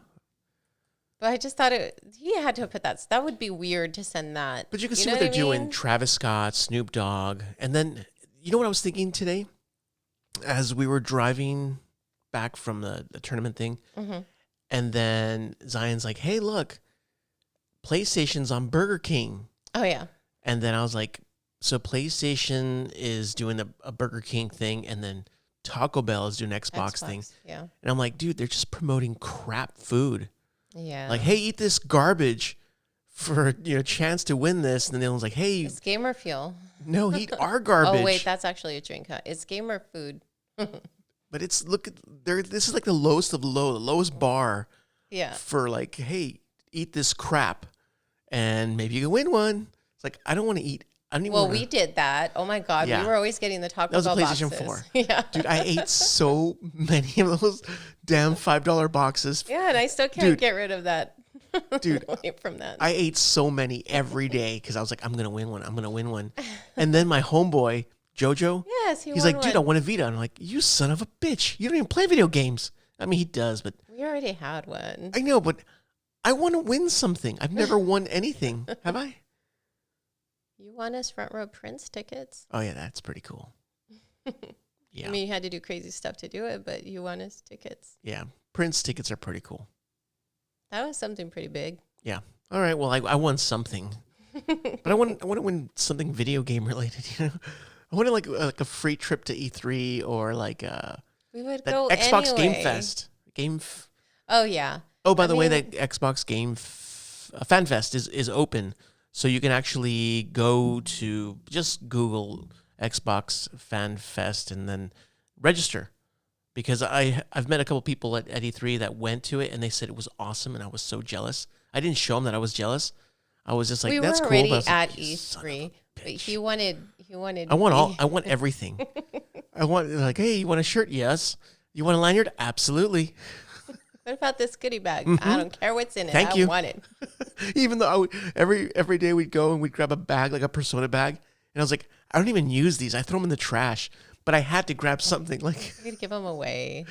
But I just thought he had to put that. That would be weird to send that. But you can see what they're doing. Travis Scott, Snoop Dogg. And then, you know what I was thinking today? As we were driving back from the tournament thing, and then Zion's like, hey, look, PlayStation's on Burger King. Oh, yeah. And then I was like, so PlayStation is doing a Burger King thing, and then Taco Bell is doing Xbox thing. Yeah. And I'm like, dude, they're just promoting crap food. Yeah. Like, hey, eat this garbage for a chance to win this. And then the other one's like, hey, it's gamer fuel. No, eat our garbage. Oh wait, that's actually a drink. Huh? It's gamer food. But it's this is like the lowest of low, the lowest bar. Yeah. For like, hey, eat this crap, and maybe you can win one. It's like I don't want to eat. I don't even. Well, we did that. Oh my god, we were always getting the Taco Bell boxes. That was a PlayStation 4. Yeah, dude, I ate so many of those damn $5 boxes. Yeah, and I still can't get rid of that. Dude, from that. I ate so many every day because I was like, I'm gonna win one. I'm gonna win one. And then my homeboy Jojo, he's like, dude, I want a Vita. And I'm like, you son of a bitch! You don't even play video games. I mean, he does, but we already had one. I know, but I want to win something. I've never won anything, have I? You won us front row Prince tickets. Oh yeah, that's pretty cool. Yeah, I mean, you had to do crazy stuff to do it, but you won us tickets. Yeah, Prince tickets are pretty cool. That was something pretty big. Yeah. All right. Well, I won something, but I want to win something video game related. I wanted like a free trip to E3 or like we would go Xbox anyway. Game Fest. Oh yeah. Oh, by the way, that Xbox Game Fan Fest is open, so you can actually go to just Google Xbox Fan Fest and then register. Because I've met a couple people at E3 that went to it and they said it was awesome, and I was so jealous. I didn't show them that I was jealous. I was just like, "That's cool." We were already at E3. But he wanted. I want everything. I want like, hey, you want a shirt? Yes. You want a lanyard? Absolutely. What about this goodie bag? I don't care what's in it. Thank you. I want it. Even though every day we'd go and we'd grab a bag, like a Persona bag, and I was like, I don't even use these. I throw them in the trash. But I had to grab something like. We'd give them away.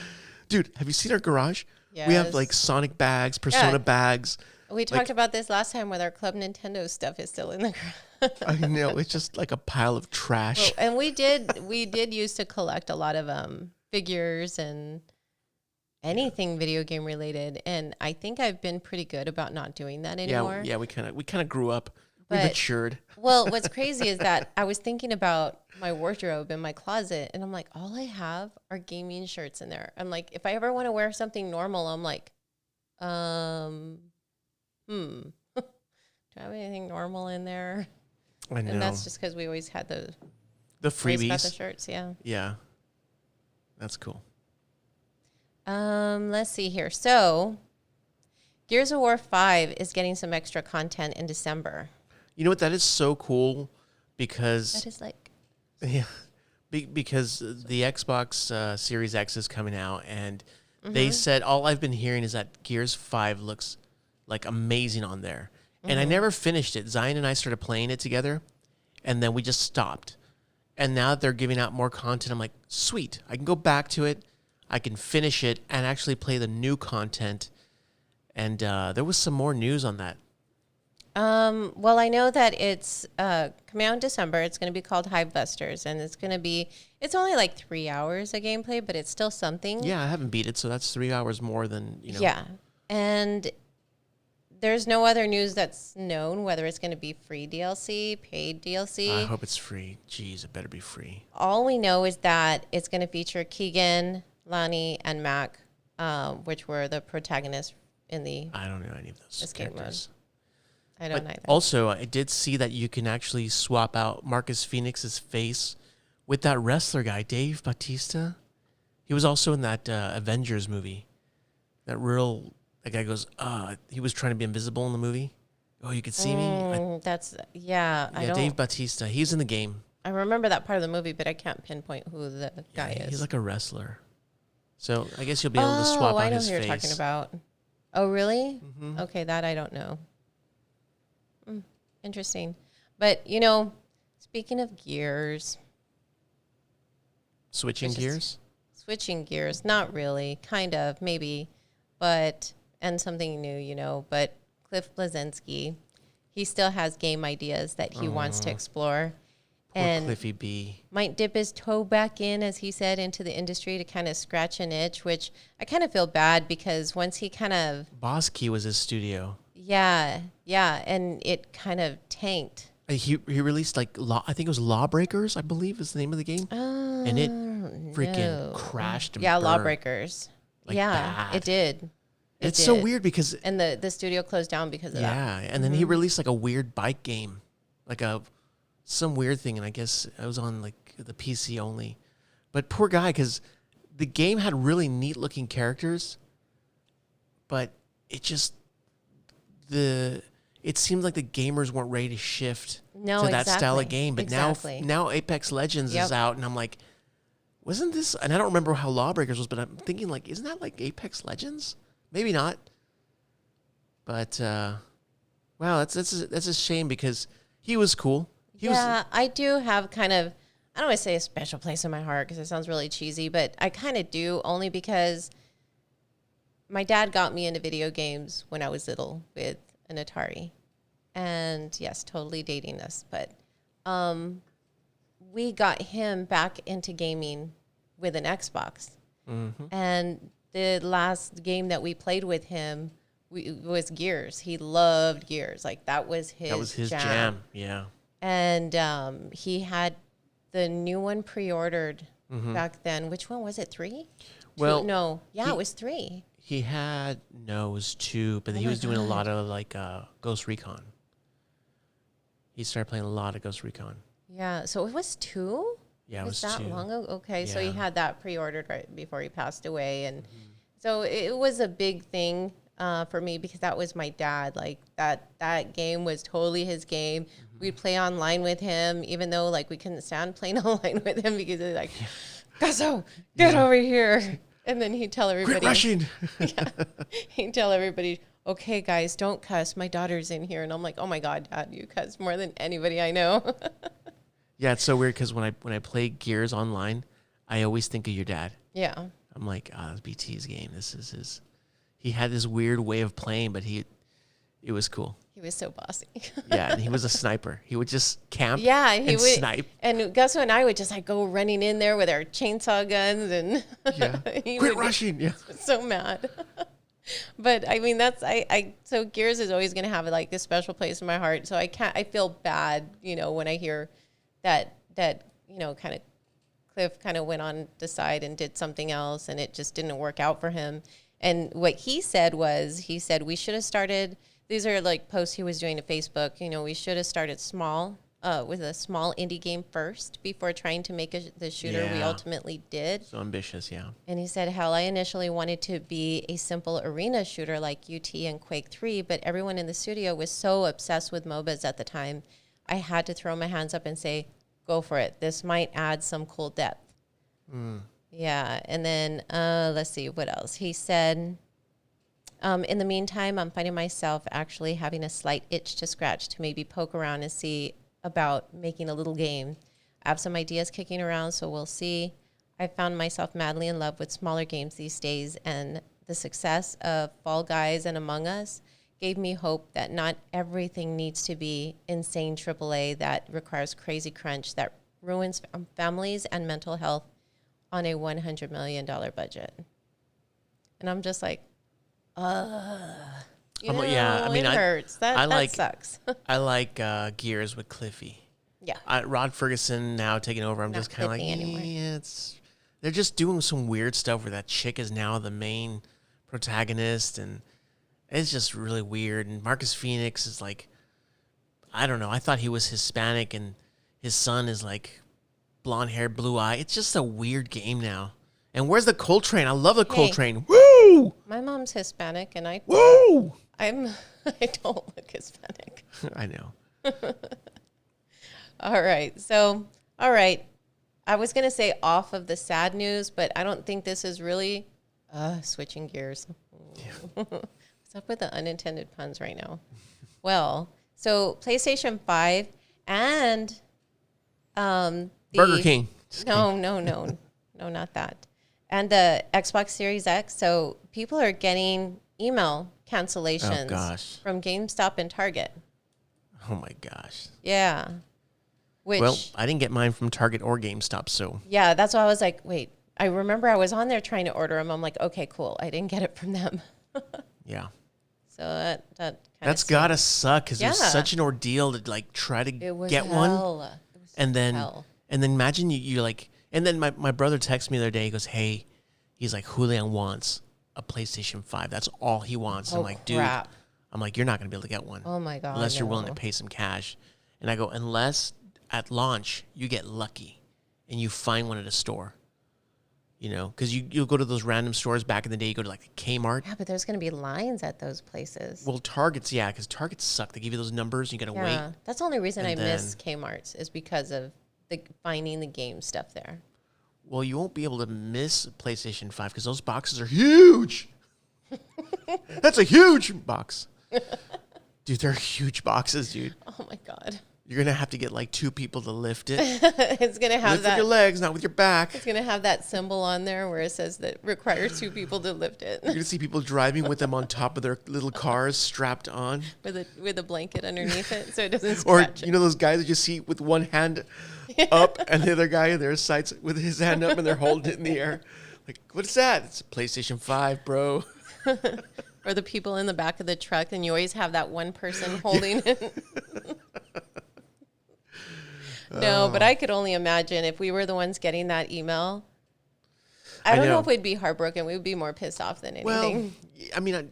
Dude, have you seen our garage? Yes. We have like Sonic bags, Persona bags. We talked about this last time with our Club Nintendo stuff is still in the garage. I know, it's just like a pile of trash. Well, and we did used to collect a lot of figures and anything video game related, and I think I've been pretty good about not doing that anymore. Yeah, we kind of grew up. We matured. Well, what's crazy is that I was thinking about my wardrobe in my closet, and I'm like, all I have are gaming shirts in there. I'm like, if I ever want to wear something normal, I'm like, do I have anything normal in there? I know. And that's just because we always had the freebies. Got the shirts, yeah. Yeah. That's cool. Let's see here. So, Gears of War 5 is getting some extra content in December. You know what? That is so cool because... That is like... Yeah. Because the Xbox Series X is coming out, and they said, all I've been hearing is that Gears 5 looks like amazing on there. And I never finished it. Zion and I started playing it together, and then we just stopped. And now that they're giving out more content, I'm like, sweet. I can go back to it. I can finish it and actually play the new content. And there was some more news on that. Well, I know that it's coming out in December. It's going to be called Hive Busters, and it's only like 3 hours of gameplay, but it's still something. Yeah, I haven't beat it, so that's 3 hours more than, Yeah. And there's no other news that's known, whether it's going to be free DLC, paid DLC. I hope it's free. Jeez, it better be free. All we know is that it's going to feature Keegan, Lonnie, and Mac, which were the protagonists in the I don't know any of those characters. I don't either. Also, I did see that you can actually swap out Marcus Phoenix's face with that wrestler guy, Dave Bautista. He was also in that Avengers movie. That guy goes, he was trying to be invisible in the movie. Oh, you could see me? Yeah, Dave Bautista. He's in the game. I remember that part of the movie, but I can't pinpoint who the guy is. He's like a wrestler. So I guess you'll be able to swap out his face. I know who you're talking about. Oh, really? Mm-hmm. Okay, that I don't know. Interesting. But, speaking of gears. Switching gears? Switching gears. Not really. Kind of, maybe. And something new, But Cliff Bleszinski, he still has game ideas that he wants to explore. Poor Cliffy B. Might dip his toe back in, as he said, into the industry to kind of scratch an itch, which I kind of feel bad because once he kind of... Boss Key was his studio. Yeah, and it kind of tanked. He released I think it was Lawbreakers, I believe is the name of the game. And it freaking crashed and burned. Lawbreakers. Bad. It did. It's so weird because... And the studio closed down because of that. Yeah, and then he released a weird bike game. Some weird thing, and I guess it was on the PC only. But poor guy, because the game had really neat looking characters, but it just... It seemed like the gamers weren't ready to shift to that style of game. But now Apex Legends is out, and I'm like, wasn't this? And I don't remember how Lawbreakers was, but I'm thinking isn't that like Apex Legends? Maybe not. But wow, that's a shame because he was cool. I do have kind of, I don't want to say a special place in my heart because it sounds really cheesy, but I kind of do, only because my dad got me into video games when I was little with an Atari. And yes, totally dating us. But we got him back into gaming with an Xbox. Mm-hmm. And the last game that we played with him was Gears. He loved Gears. That was his jam. Yeah. And he had the new one pre-ordered back then. Which one was it? 3? Well, 2? No. Yeah, it was 3. He had, it was 2, but he was doing a lot of Ghost Recon. He started playing a lot of Ghost Recon. Yeah, so it was 2? Yeah, it was that 2. Long ago? Okay, yeah. So he had that pre-ordered right before he passed away. And so it was a big thing for me because that was my dad. That game was totally his game. We'd play online with him, even though we couldn't stand playing online with him because it was Gasso, get over here. And then he'd tell everybody. Quit rushing. He'd tell everybody, okay, guys, don't cuss. My daughter's in here. And I'm like, oh, my God, Dad, you cuss more than anybody I know. Yeah, it's so weird because when I play Gears online, I always think of your dad. Yeah. I'm like, it's BT's game. This is his. He had this weird way of playing, but it was cool. He was so bossy. Yeah, and he was a sniper. He would just camp would snipe. And Gusso and I would just go running in there with our chainsaw guns and quit rushing. Yeah. So mad. But I mean, so Gears is always going to have this special place in my heart. So I feel bad, when I hear that kind of Cliff kind of went on the side and did something else and it just didn't work out for him. And what he said we should have started, these are posts he was doing to Facebook, we should have started small, with a small indie game first before trying to make the shooter we ultimately did. So ambitious, yeah. And he said, hell, I initially wanted to be a simple arena shooter like UT and Quake 3, but everyone in the studio was so obsessed with MOBAs at the time, I had to throw my hands up and say, go for it. This might add some cool depth. Yeah, and then let's see, what else? He said, in the meantime, I'm finding myself actually having a slight itch to scratch to maybe poke around and see about making a little game. I have some ideas kicking around, so we'll see. I found myself madly in love with smaller games these days, and the success of Fall Guys and Among Us gave me hope that not everything needs to be insane AAA that requires crazy crunch that ruins families and mental health on a $100 million budget. And I'm just like, it hurts. That sucks. I like Gears with Cliffy. Yeah. Rod Ferguson now taking over. I'm just kind of like, yeah, they're just doing some weird stuff where that chick is now the main protagonist, and it's just really weird. And Marcus Phoenix is like, I don't know. I thought he was Hispanic, and his son is like blonde hair, blue eye. It's just a weird game now. And where's the Coltrane? I love the Coltrane. Woo! My mom's Hispanic, and I don't look Hispanic. I know. All right. I was going to say off of the sad news, but I don't think this is really switching gears. What's up with the unintended puns right now? Well, so PlayStation 5 and Burger King. No, not that. And the Xbox Series X. So people are getting email cancellations from GameStop and Target. Oh my gosh. Yeah. Well, I didn't get mine from Target or GameStop, so. Yeah, that's why I was like, wait. I remember I was on there trying to order them. I'm like, okay, cool. I didn't get it from them. Yeah. So that's gotta suck because it was such an ordeal to like try to get one, and then imagine you like, and then my brother texted me the other day. He goes, "Hey," he's like, "Julian wants a PlayStation 5. That's all he wants." I'm like, "Dude," I'm like, "You're not gonna be able to get one. Oh my god, unless you're willing to pay some cash." And I go, "Unless at launch you get lucky and you find one at a store." You know, because you'll go to those random stores back in the day. You go to like Kmart. Yeah, but there's going to be lines at those places. Well, Targets, yeah, because Targets suck. They give you those numbers. You got to wait. That's the only reason I miss Kmart's is because of finding the game stuff there. Well, you won't be able to miss PlayStation 5 because those boxes are huge. That's a huge box. Dude, they're huge boxes, dude. Oh, my God. You're going to have to get like two people to lift it. It's going to have lift with your legs, not with your back. It's going to have that symbol on there where it says that requires two people to lift it. You're going to see people driving with them on top of their little cars strapped on. With a blanket underneath it so it doesn't scratch. Or, you know those guys that you see with one hand up and the other guy in their sights with his hand up and they're holding it in the air. Like, what is that? It's a PlayStation 5, bro. Or the people in the back of the truck and you always have that one person holding it. No, but I could only imagine if we were the ones getting that email. I don't know if we'd be heartbroken. We would be more pissed off than anything. Well, I mean,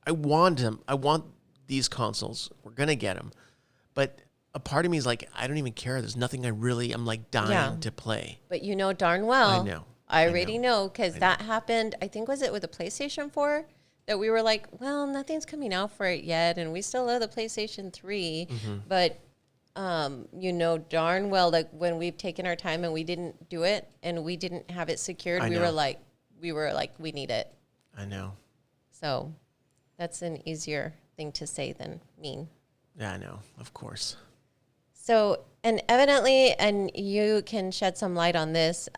I want them. I want these consoles. We're going to get them. But a part of me is like, I don't even care. There's nothing I'm like dying to play. But you know darn well. I know. I already know because that happened. I think, was it with the PlayStation 4? That we were like, well, nothing's coming out for it yet. And we still have the PlayStation 3. Mm-hmm. But you know darn well that when we've taken our time and we didn't do it and we didn't have it secured, we were like, we need it. I know. So that's an easier thing to say than mean. Yeah, I know. Of course. So, and evidently, and you can shed some light on this.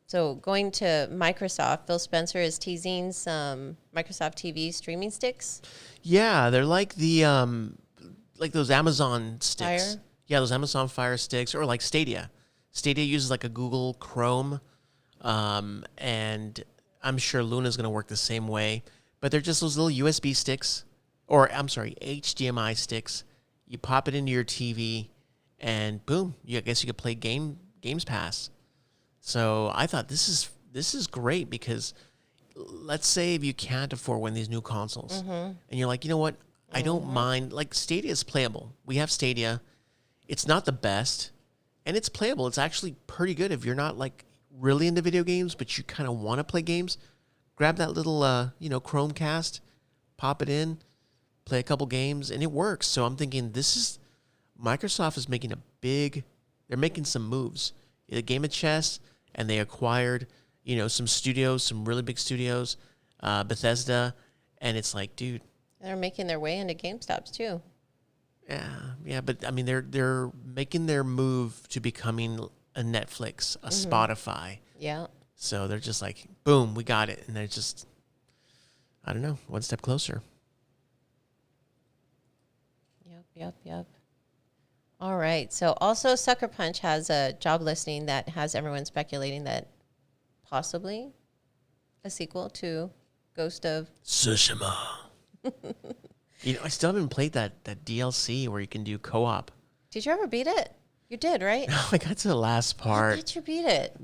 So going to Microsoft, Phil Spencer is teasing some Microsoft TV streaming sticks. Yeah, they're like the like those Amazon sticks. Fire? Yeah, those Amazon Fire sticks, or like Stadia. Stadia uses like a Google Chrome, and I'm sure Luna's going to work the same way. But they're just those little USB sticks, or I'm sorry, HDMI sticks. You pop it into your TV, and boom, I guess you could play Games Pass. So I thought this is great because let's say if you can't afford one of these new consoles, and you're like, you know what? I don't mind. Like, Stadia is playable. We have Stadia. It's not the best, and it's playable. It's actually pretty good if you're not, like, really into video games, but you kind of want to play games. Grab that little, Chromecast, pop it in, play a couple games, and it works. So I'm thinking Microsoft is making they're making some moves. A game of chess, and they acquired, some studios, some really big studios, Bethesda, and it's like, dude. They're making their way into GameStops too. Yeah, but I mean, they're making their move to becoming a Netflix, a Spotify. Yeah. So they're just like, boom, we got it, and they're just, I don't know, one step closer. Yep. All right. So also Sucker Punch has a job listing that has everyone speculating that possibly a sequel to Ghost of Tsushima. I still haven't played that DLC where you can do co-op. Did you ever beat it? You did, right? No, I got to the last part. How did you beat it?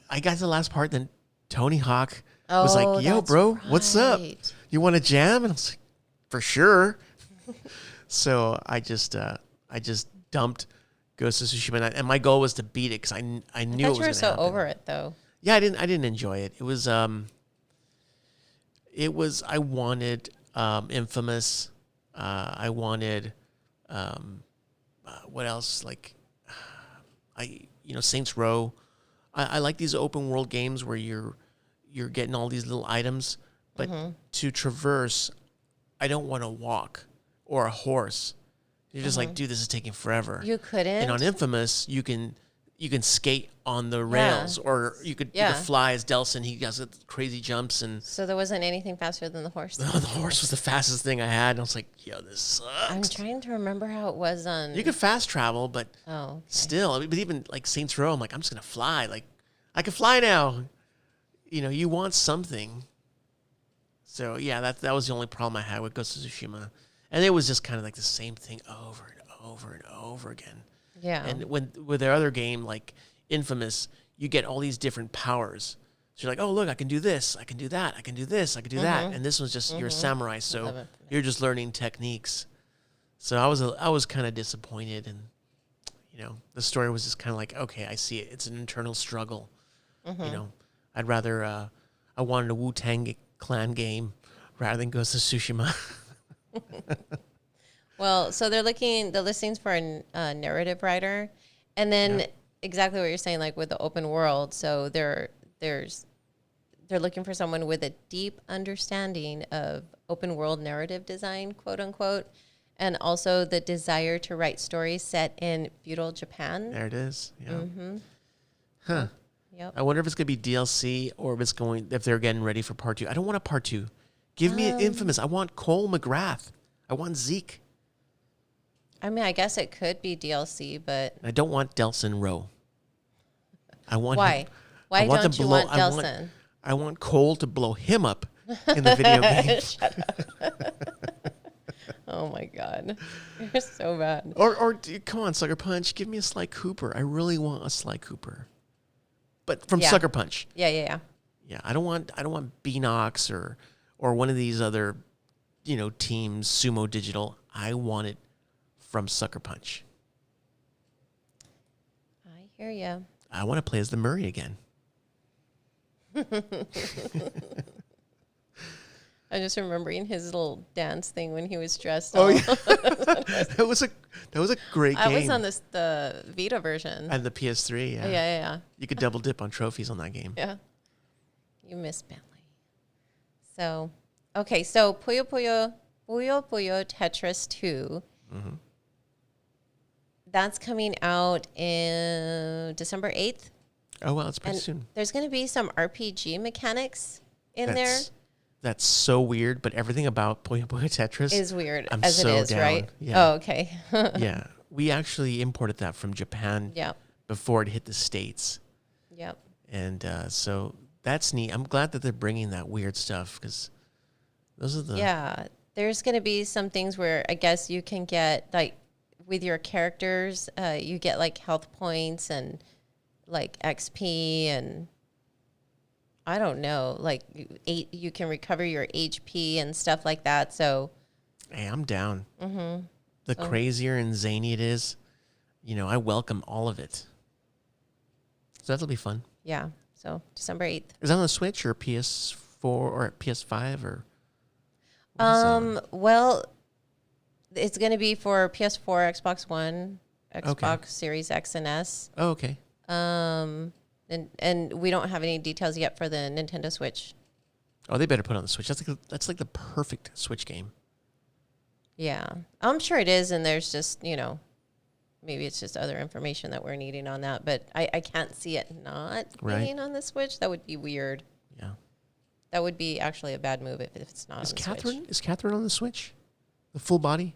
I got to the last part, then Tony Hawk was like, yo, bro, what's up? You want to jam? And I was like, for sure. So I just dumped Ghost of Tsushima, and my goal was to beat it because I knew it was going to happen. You were so over it, though. Yeah, I didn't enjoy it. It was I wanted Infamous. I wanted what else? Like Saints Row. I like these open world games where you're getting all these little items, but to traverse, I don't want to walk or a horse. You're just like, dude, this is taking forever. You couldn't. And on Infamous, you can skate on the rails, or you could fly as Delson. He has crazy jumps, and so there wasn't anything faster than the horse. No, the horse was the fastest thing I had. And I was like, yo, this sucks. I'm trying to remember how it was on. You could fast travel, but still, but even like Saints Row, I'm like, I'm just gonna fly. Like, I can fly now. You want something. So yeah, that was the only problem I had with Ghost of Tsushima, and it was just kind of like the same thing over and over and over again. Yeah. And with their other game, like Infamous, you get all these different powers. So you're like, oh, look, I can do this. I can do that. I can do this. I can do that. And this was just, you're a samurai, so you're just learning techniques. So I was kind of disappointed. And, the story was just kind of like, okay, I see it. It's an internal struggle. I'd rather, I wanted a Wu-Tang Clan game rather than Ghost of Tsushima. Well, so the listings for a narrative writer, and then exactly what you're saying, like with the open world. So they're looking for someone with a deep understanding of open world narrative design, quote unquote, and also the desire to write stories set in feudal Japan. There it is. Yeah. Mm-hmm. Huh. Yep. I wonder if it's gonna be DLC or if they're getting ready for part 2. I don't want a part 2. Give me an Infamous. I want Cole McGrath. I want Zeke. I mean, I guess it could be DLC, but I don't want Delson Rowe. I want why? Him. Why don't you want Delson? I want Cole to blow him up in the video game. Shut up. Oh my God, you're so bad. Or come on, Sucker Punch, give me a Sly Cooper. I really want a Sly Cooper, but from Sucker Punch. Yeah. Yeah, I don't want Beanox or one of these other, teams, Sumo Digital. I want it from Sucker Punch. I hear you. I want to play as the Murray again. I'm just remembering his little dance thing when he was dressed. Oh, yeah. that was a great game. I was on the Vita version and the PS3. Yeah. Yeah. You could double dip on trophies on that game. Yeah. You missed Bentley. So, okay. So Puyo Puyo Tetris 2. Mm-hmm. That's coming out in December 8th. Oh, well, it's pretty soon. There's going to be some RPG mechanics in there. That's so weird, but everything about Puyo Puyo Tetris is weird, I'm as so it is, down. right? Yeah. Oh, okay. Yeah. We actually imported that from Japan before it hit the States. Yep. And so that's neat. I'm glad that they're bringing that weird stuff because those are the... Yeah. There's going to be some things where I guess you can get, like, with your characters, you get, like, health points and, like, XP and... I don't know, like you can recover your HP and stuff like that. So, hey, I'm down. Mm-hmm. The crazier and zany it is, I welcome all of it. So that'll be fun. Yeah. So December 8th. Is that on the Switch or PS4 or PS5 or? Well, it's going to be for PS4, Xbox One, Xbox Series X and S. Oh, okay. And we don't have any details yet for the Nintendo Switch. Oh, they better put it on the Switch. That's like the perfect Switch game. Yeah. I'm sure it is, and there's just, maybe it's just other information that we're needing on that, but I can't see it not being on the Switch. That would be weird. Yeah. That would be actually a bad move if it's not on the Switch. Is Catherine on the Switch? The full body?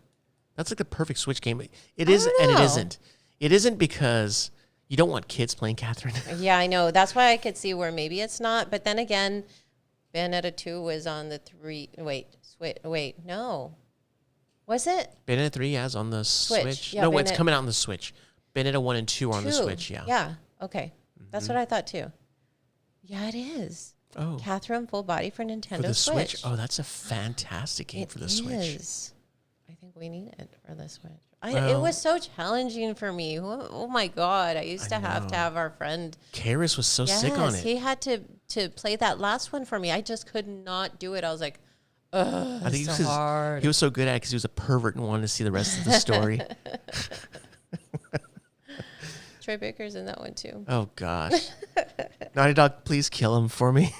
That's like the perfect Switch game. It is and it isn't. It isn't because you don't want kids playing Catherine. Yeah, I know. That's why I could see where maybe it's not. But then again, Bayonetta 2 was on the 3. Wait, no. Was it? Bayonetta 3 is on the Switch. Yeah, no, it's coming out on the Switch. Bayonetta 1 and 2 are on the Switch, yeah. Yeah, okay. That's what I thought too. Yeah, it is. Oh. Catherine full body for Nintendo For the Switch. Oh, that's a fantastic game for the Switch. I think we need it for the Switch. It was so challenging for me. Oh my God. I used to have our friend. Karis was so sick on it. He had to play that last one for me. I just could not do it. I was like, ugh, I think it's so hard. He was so good at it because he was a pervert and wanted to see the rest of the story. Troy Baker's in that one too. Oh gosh. Naughty Dog, please kill him for me.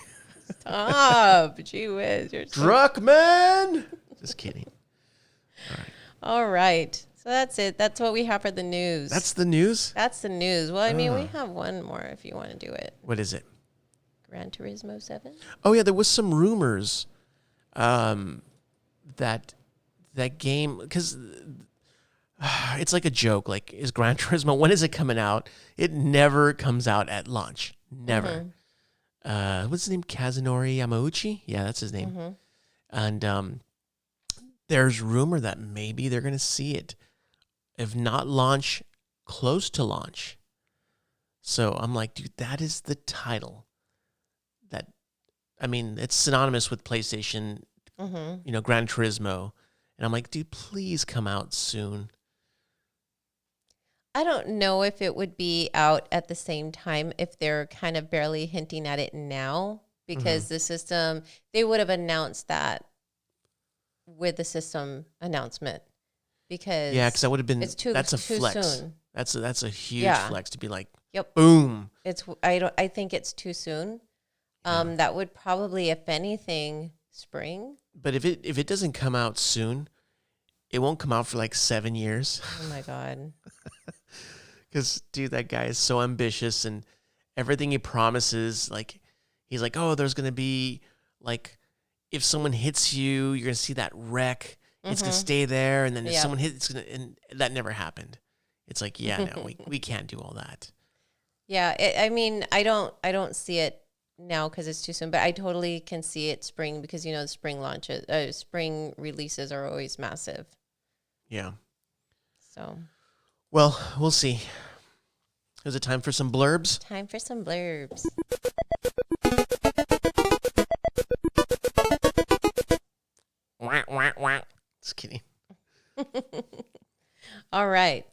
Stop. Gee whiz. You're Druckmann! Just kidding. All right. So that's it. That's what we have for the news. That's the news? That's the news. Well, I mean, we have one more if you want to do it. What is it? Gran Turismo 7. Oh, yeah. There was some rumors that game, because it's like a joke. Like, is Gran Turismo, when is it coming out? It never comes out at launch. Never. What's his name? Kazunori Yamauchi? Yeah, that's his name. And there's rumor that maybe they're going to see it. If not launch, close to launch. So I'm like, dude, that is the title. That, I mean, it's synonymous with PlayStation, Gran Turismo. And I'm like, dude, please come out soon. I don't know if it would be out at the same time if they're kind of barely hinting at it now, because the system, they would have announced that with the system announcement. Because that would have been, that's a flex. Soon. That's a huge flex to be like, boom. I think it's too soon. That would probably, if anything, spring. But if it doesn't come out soon, it won't come out for like 7 years. Oh my God. Because, dude, that guy is so ambitious, and everything he promises, like, he's like, oh, there's going to be, like, if someone hits you, you're going to see that wreck. It's going to stay there. And then if someone hits, it's going to, and that never happened. It's like, yeah, no, we can't do all that. Yeah. I mean, I don't see it now because it's too soon, but I totally can see it spring because, the spring releases are always massive. Yeah. So. Well, we'll see. Is it time for some blurbs? Time for some blurbs. Wah, wah, wah. Just kidding. All right.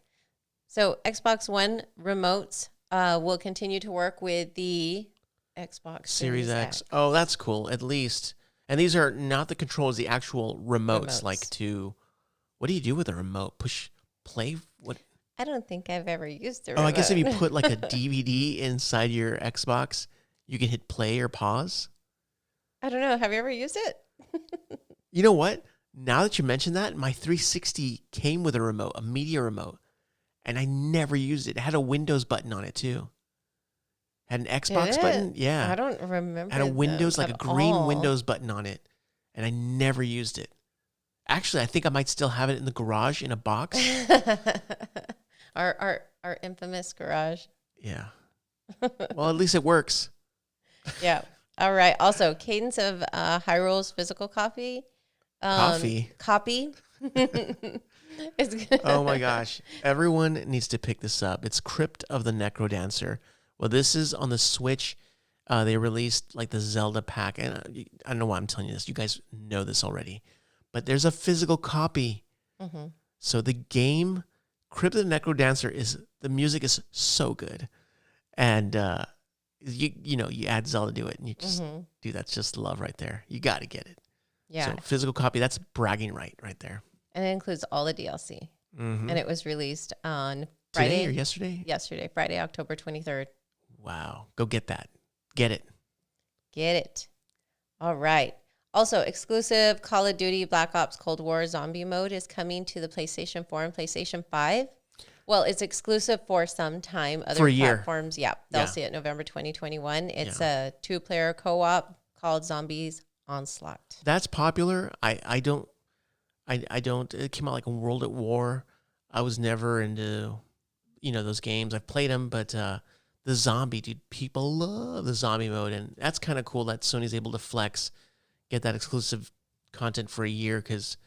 So Xbox One remotes will continue to work with the Xbox Series X. Oh, that's cool. At least. And these are not the controls, the actual remotes. Like to, what do you do with a remote? Push play? What? I don't think I've ever used a remote. Oh, I guess if you put like a DVD inside your Xbox, you can hit play or pause. I don't know. Have you ever used it? You know what? Now that you mention that, my 360 came with a remote, a media remote, and I never used it. It had a Windows button on it too. Had an Xbox button? Yeah. I don't remember. Had a Windows, like a green Windows button on it, and I never used it. Actually, I think I might still have it in the garage in a box. Our infamous garage. Yeah. Well, at least it works. Yeah. All right. Also, Cadence of Hyrule's physical copy. Copy. Oh my gosh. Everyone needs to pick this up. It's Crypt of the Necrodancer. Well, this is on the Switch. They released like the Zelda pack. And I don't know why I'm telling you this. You guys know this already. But there's a physical copy. So the game, Crypt of the Necrodancer, the music is so good. And you add Zelda to it and you just, dude, that's just love right there. You got to get it. Yeah. So physical copy, that's bragging right there. And it includes all the DLC. And it was released on Friday. Today or yesterday? Yesterday, Friday, October 23rd. Wow. Go get that. Get it. Get it. All right. Also, exclusive Call of Duty Black Ops Cold War Zombie mode is coming to the PlayStation 4 and PlayStation 5. Well, it's exclusive for some time. Other platforms, they'll see it November 2021. It's a 2-player co-op called Zombies Onslaught. That's popular. I don't I don't. It came out like a World at War. I was never into, those games. I've played them, but the zombie, dude, people love the zombie mode, and that's kind of cool that Sony's able to flex, get that exclusive content for a year because,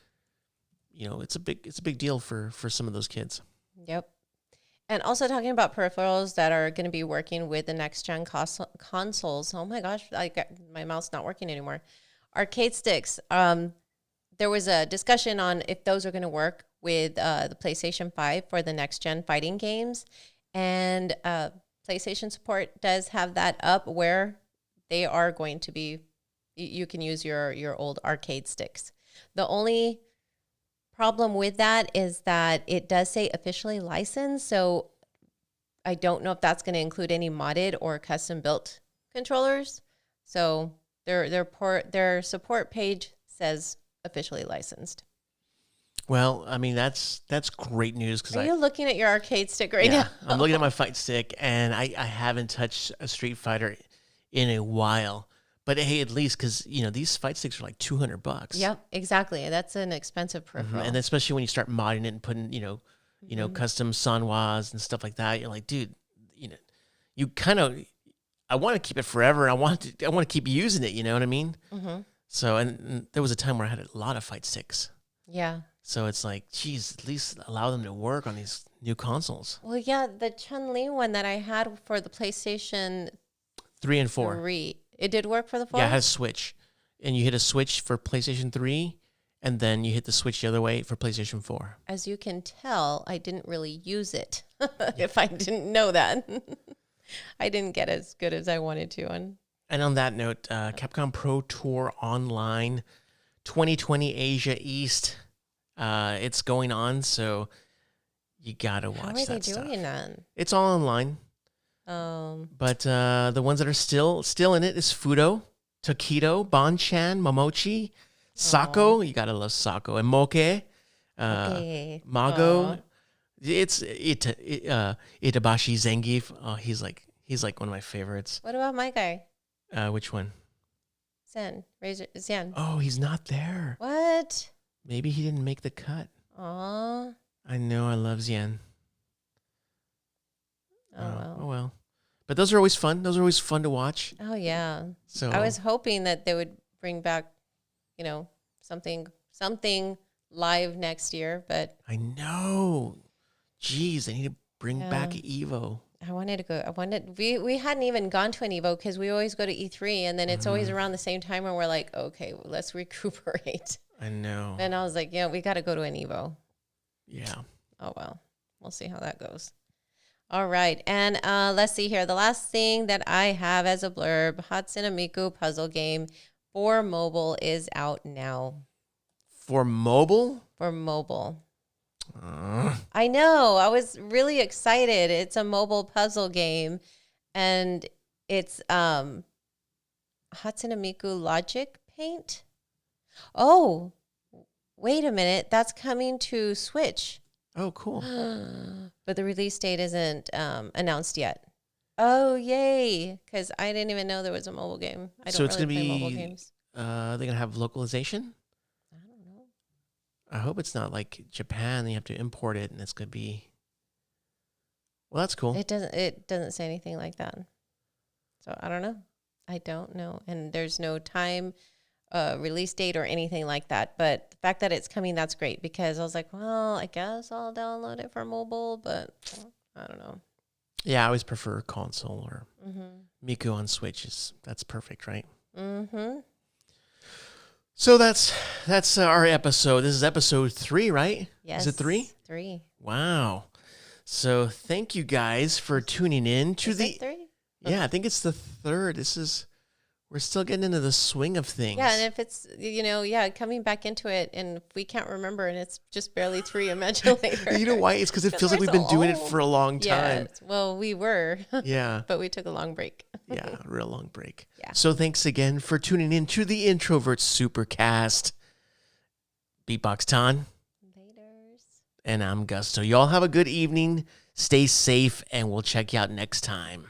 it's a big deal for some of those kids. Yep. And also talking about peripherals that are going to be working with the next gen consoles. Oh my gosh, my mouth's not working anymore. Arcade sticks. There was a discussion on if those are going to work with the PlayStation 5 for the next gen fighting games. And PlayStation support does have that up where they are going to be, you can use your old arcade sticks. The only problem with that is that it does say officially licensed, so I don't know if that's going to include any modded or custom built controllers. So their support page says officially licensed. Well, I mean that's great news because are you looking at your arcade stick right now? I'm looking at my fight stick, and I haven't touched a Street Fighter in a while. But hey, at least because these fight sticks are like $200. Yep, exactly. That's an expensive peripheral, and especially when you start modding it and putting custom sanwas and stuff like that. You're like, dude, you kind of, I want to keep it forever. I want to keep using it. You know what I mean? Mm-hmm. So and there was a time where I had a lot of fight sticks. Yeah. So it's like, geez, at least allow them to work on these new consoles. Well, yeah, the Chun-Li one that I had for the PlayStation 3 and 4. It did work for the 4? Yeah, it has a switch. And you hit a switch for PlayStation 3, and then you hit the switch the other way for PlayStation 4. As you can tell, I didn't really use it if I didn't know that. I didn't get as good as I wanted to. And on that note, Capcom Pro Tour Online 2020 Asia East. It's going on, so you got to watch that stuff. How are they doing that? It's all online. But the ones that are still in it is Fudo, Takedo, Bonchan, Momochi, Sako. You gotta love Sako, and Moke, Mago. It's Itabashi Zangief. Oh, he's like one of my favorites. What about my guy? Which one? Zen. Oh, he's not there. What? Maybe he didn't make the cut. Aw. I know. I love Zen. Oh well. But those are always fun. Those are always fun to watch. Oh yeah. So I was hoping that they would bring back, something live next year, but I know. Jeez, they need to bring back Evo. I wanted to go. We hadn't even gone to an Evo because we always go to E3, and then it's always around the same time when we're like, okay, well, let's recuperate. I know. And I was like, we got to go to an Evo. Yeah. Oh well, we'll see how that goes. All right, and let's see here. The last thing that I have as a blurb, Hatsune Miku puzzle game for mobile is out now. For mobile? For mobile. I know. I was really excited. It's a mobile puzzle game, and it's Hatsune Miku Logic Paint. Oh, wait a minute. That's coming to Switch. Oh, cool. But the release date isn't announced yet. Oh, yay. Because I didn't even know there was a mobile game. I don't really play mobile games. They're going to have localization? I don't know. I hope it's not like Japan and you have to import it and it's going to be... Well, that's cool. It doesn't say anything like that. So I don't know. I don't know. And there's no time... release date or anything like that, but the fact that it's coming, that's great, because I was like, well, I guess I'll download it for mobile, but I don't know. Yeah, I always prefer console or Miku on Switch. That's perfect, right? Mm-hmm. So that's our episode. This is episode 3, right? Yes. Is it 3? 3. Wow. So thank you guys for tuning in to is it 3? Yeah, I think it's the 3rd. We're still getting into the swing of things. Yeah, and if it's, coming back into it, and if we can't remember, and it's just barely 3, imagine later. You know why? It's because it feels like we've been doing it for a long time. Yeah, well, we were. Yeah. But we took a long break. Yeah, a real long break. Yeah. So thanks again for tuning in to the Introverts Supercast. Beatbox Ton. Laters. And I'm Gusto. Y'all have a good evening. Stay safe, and we'll check you out next time.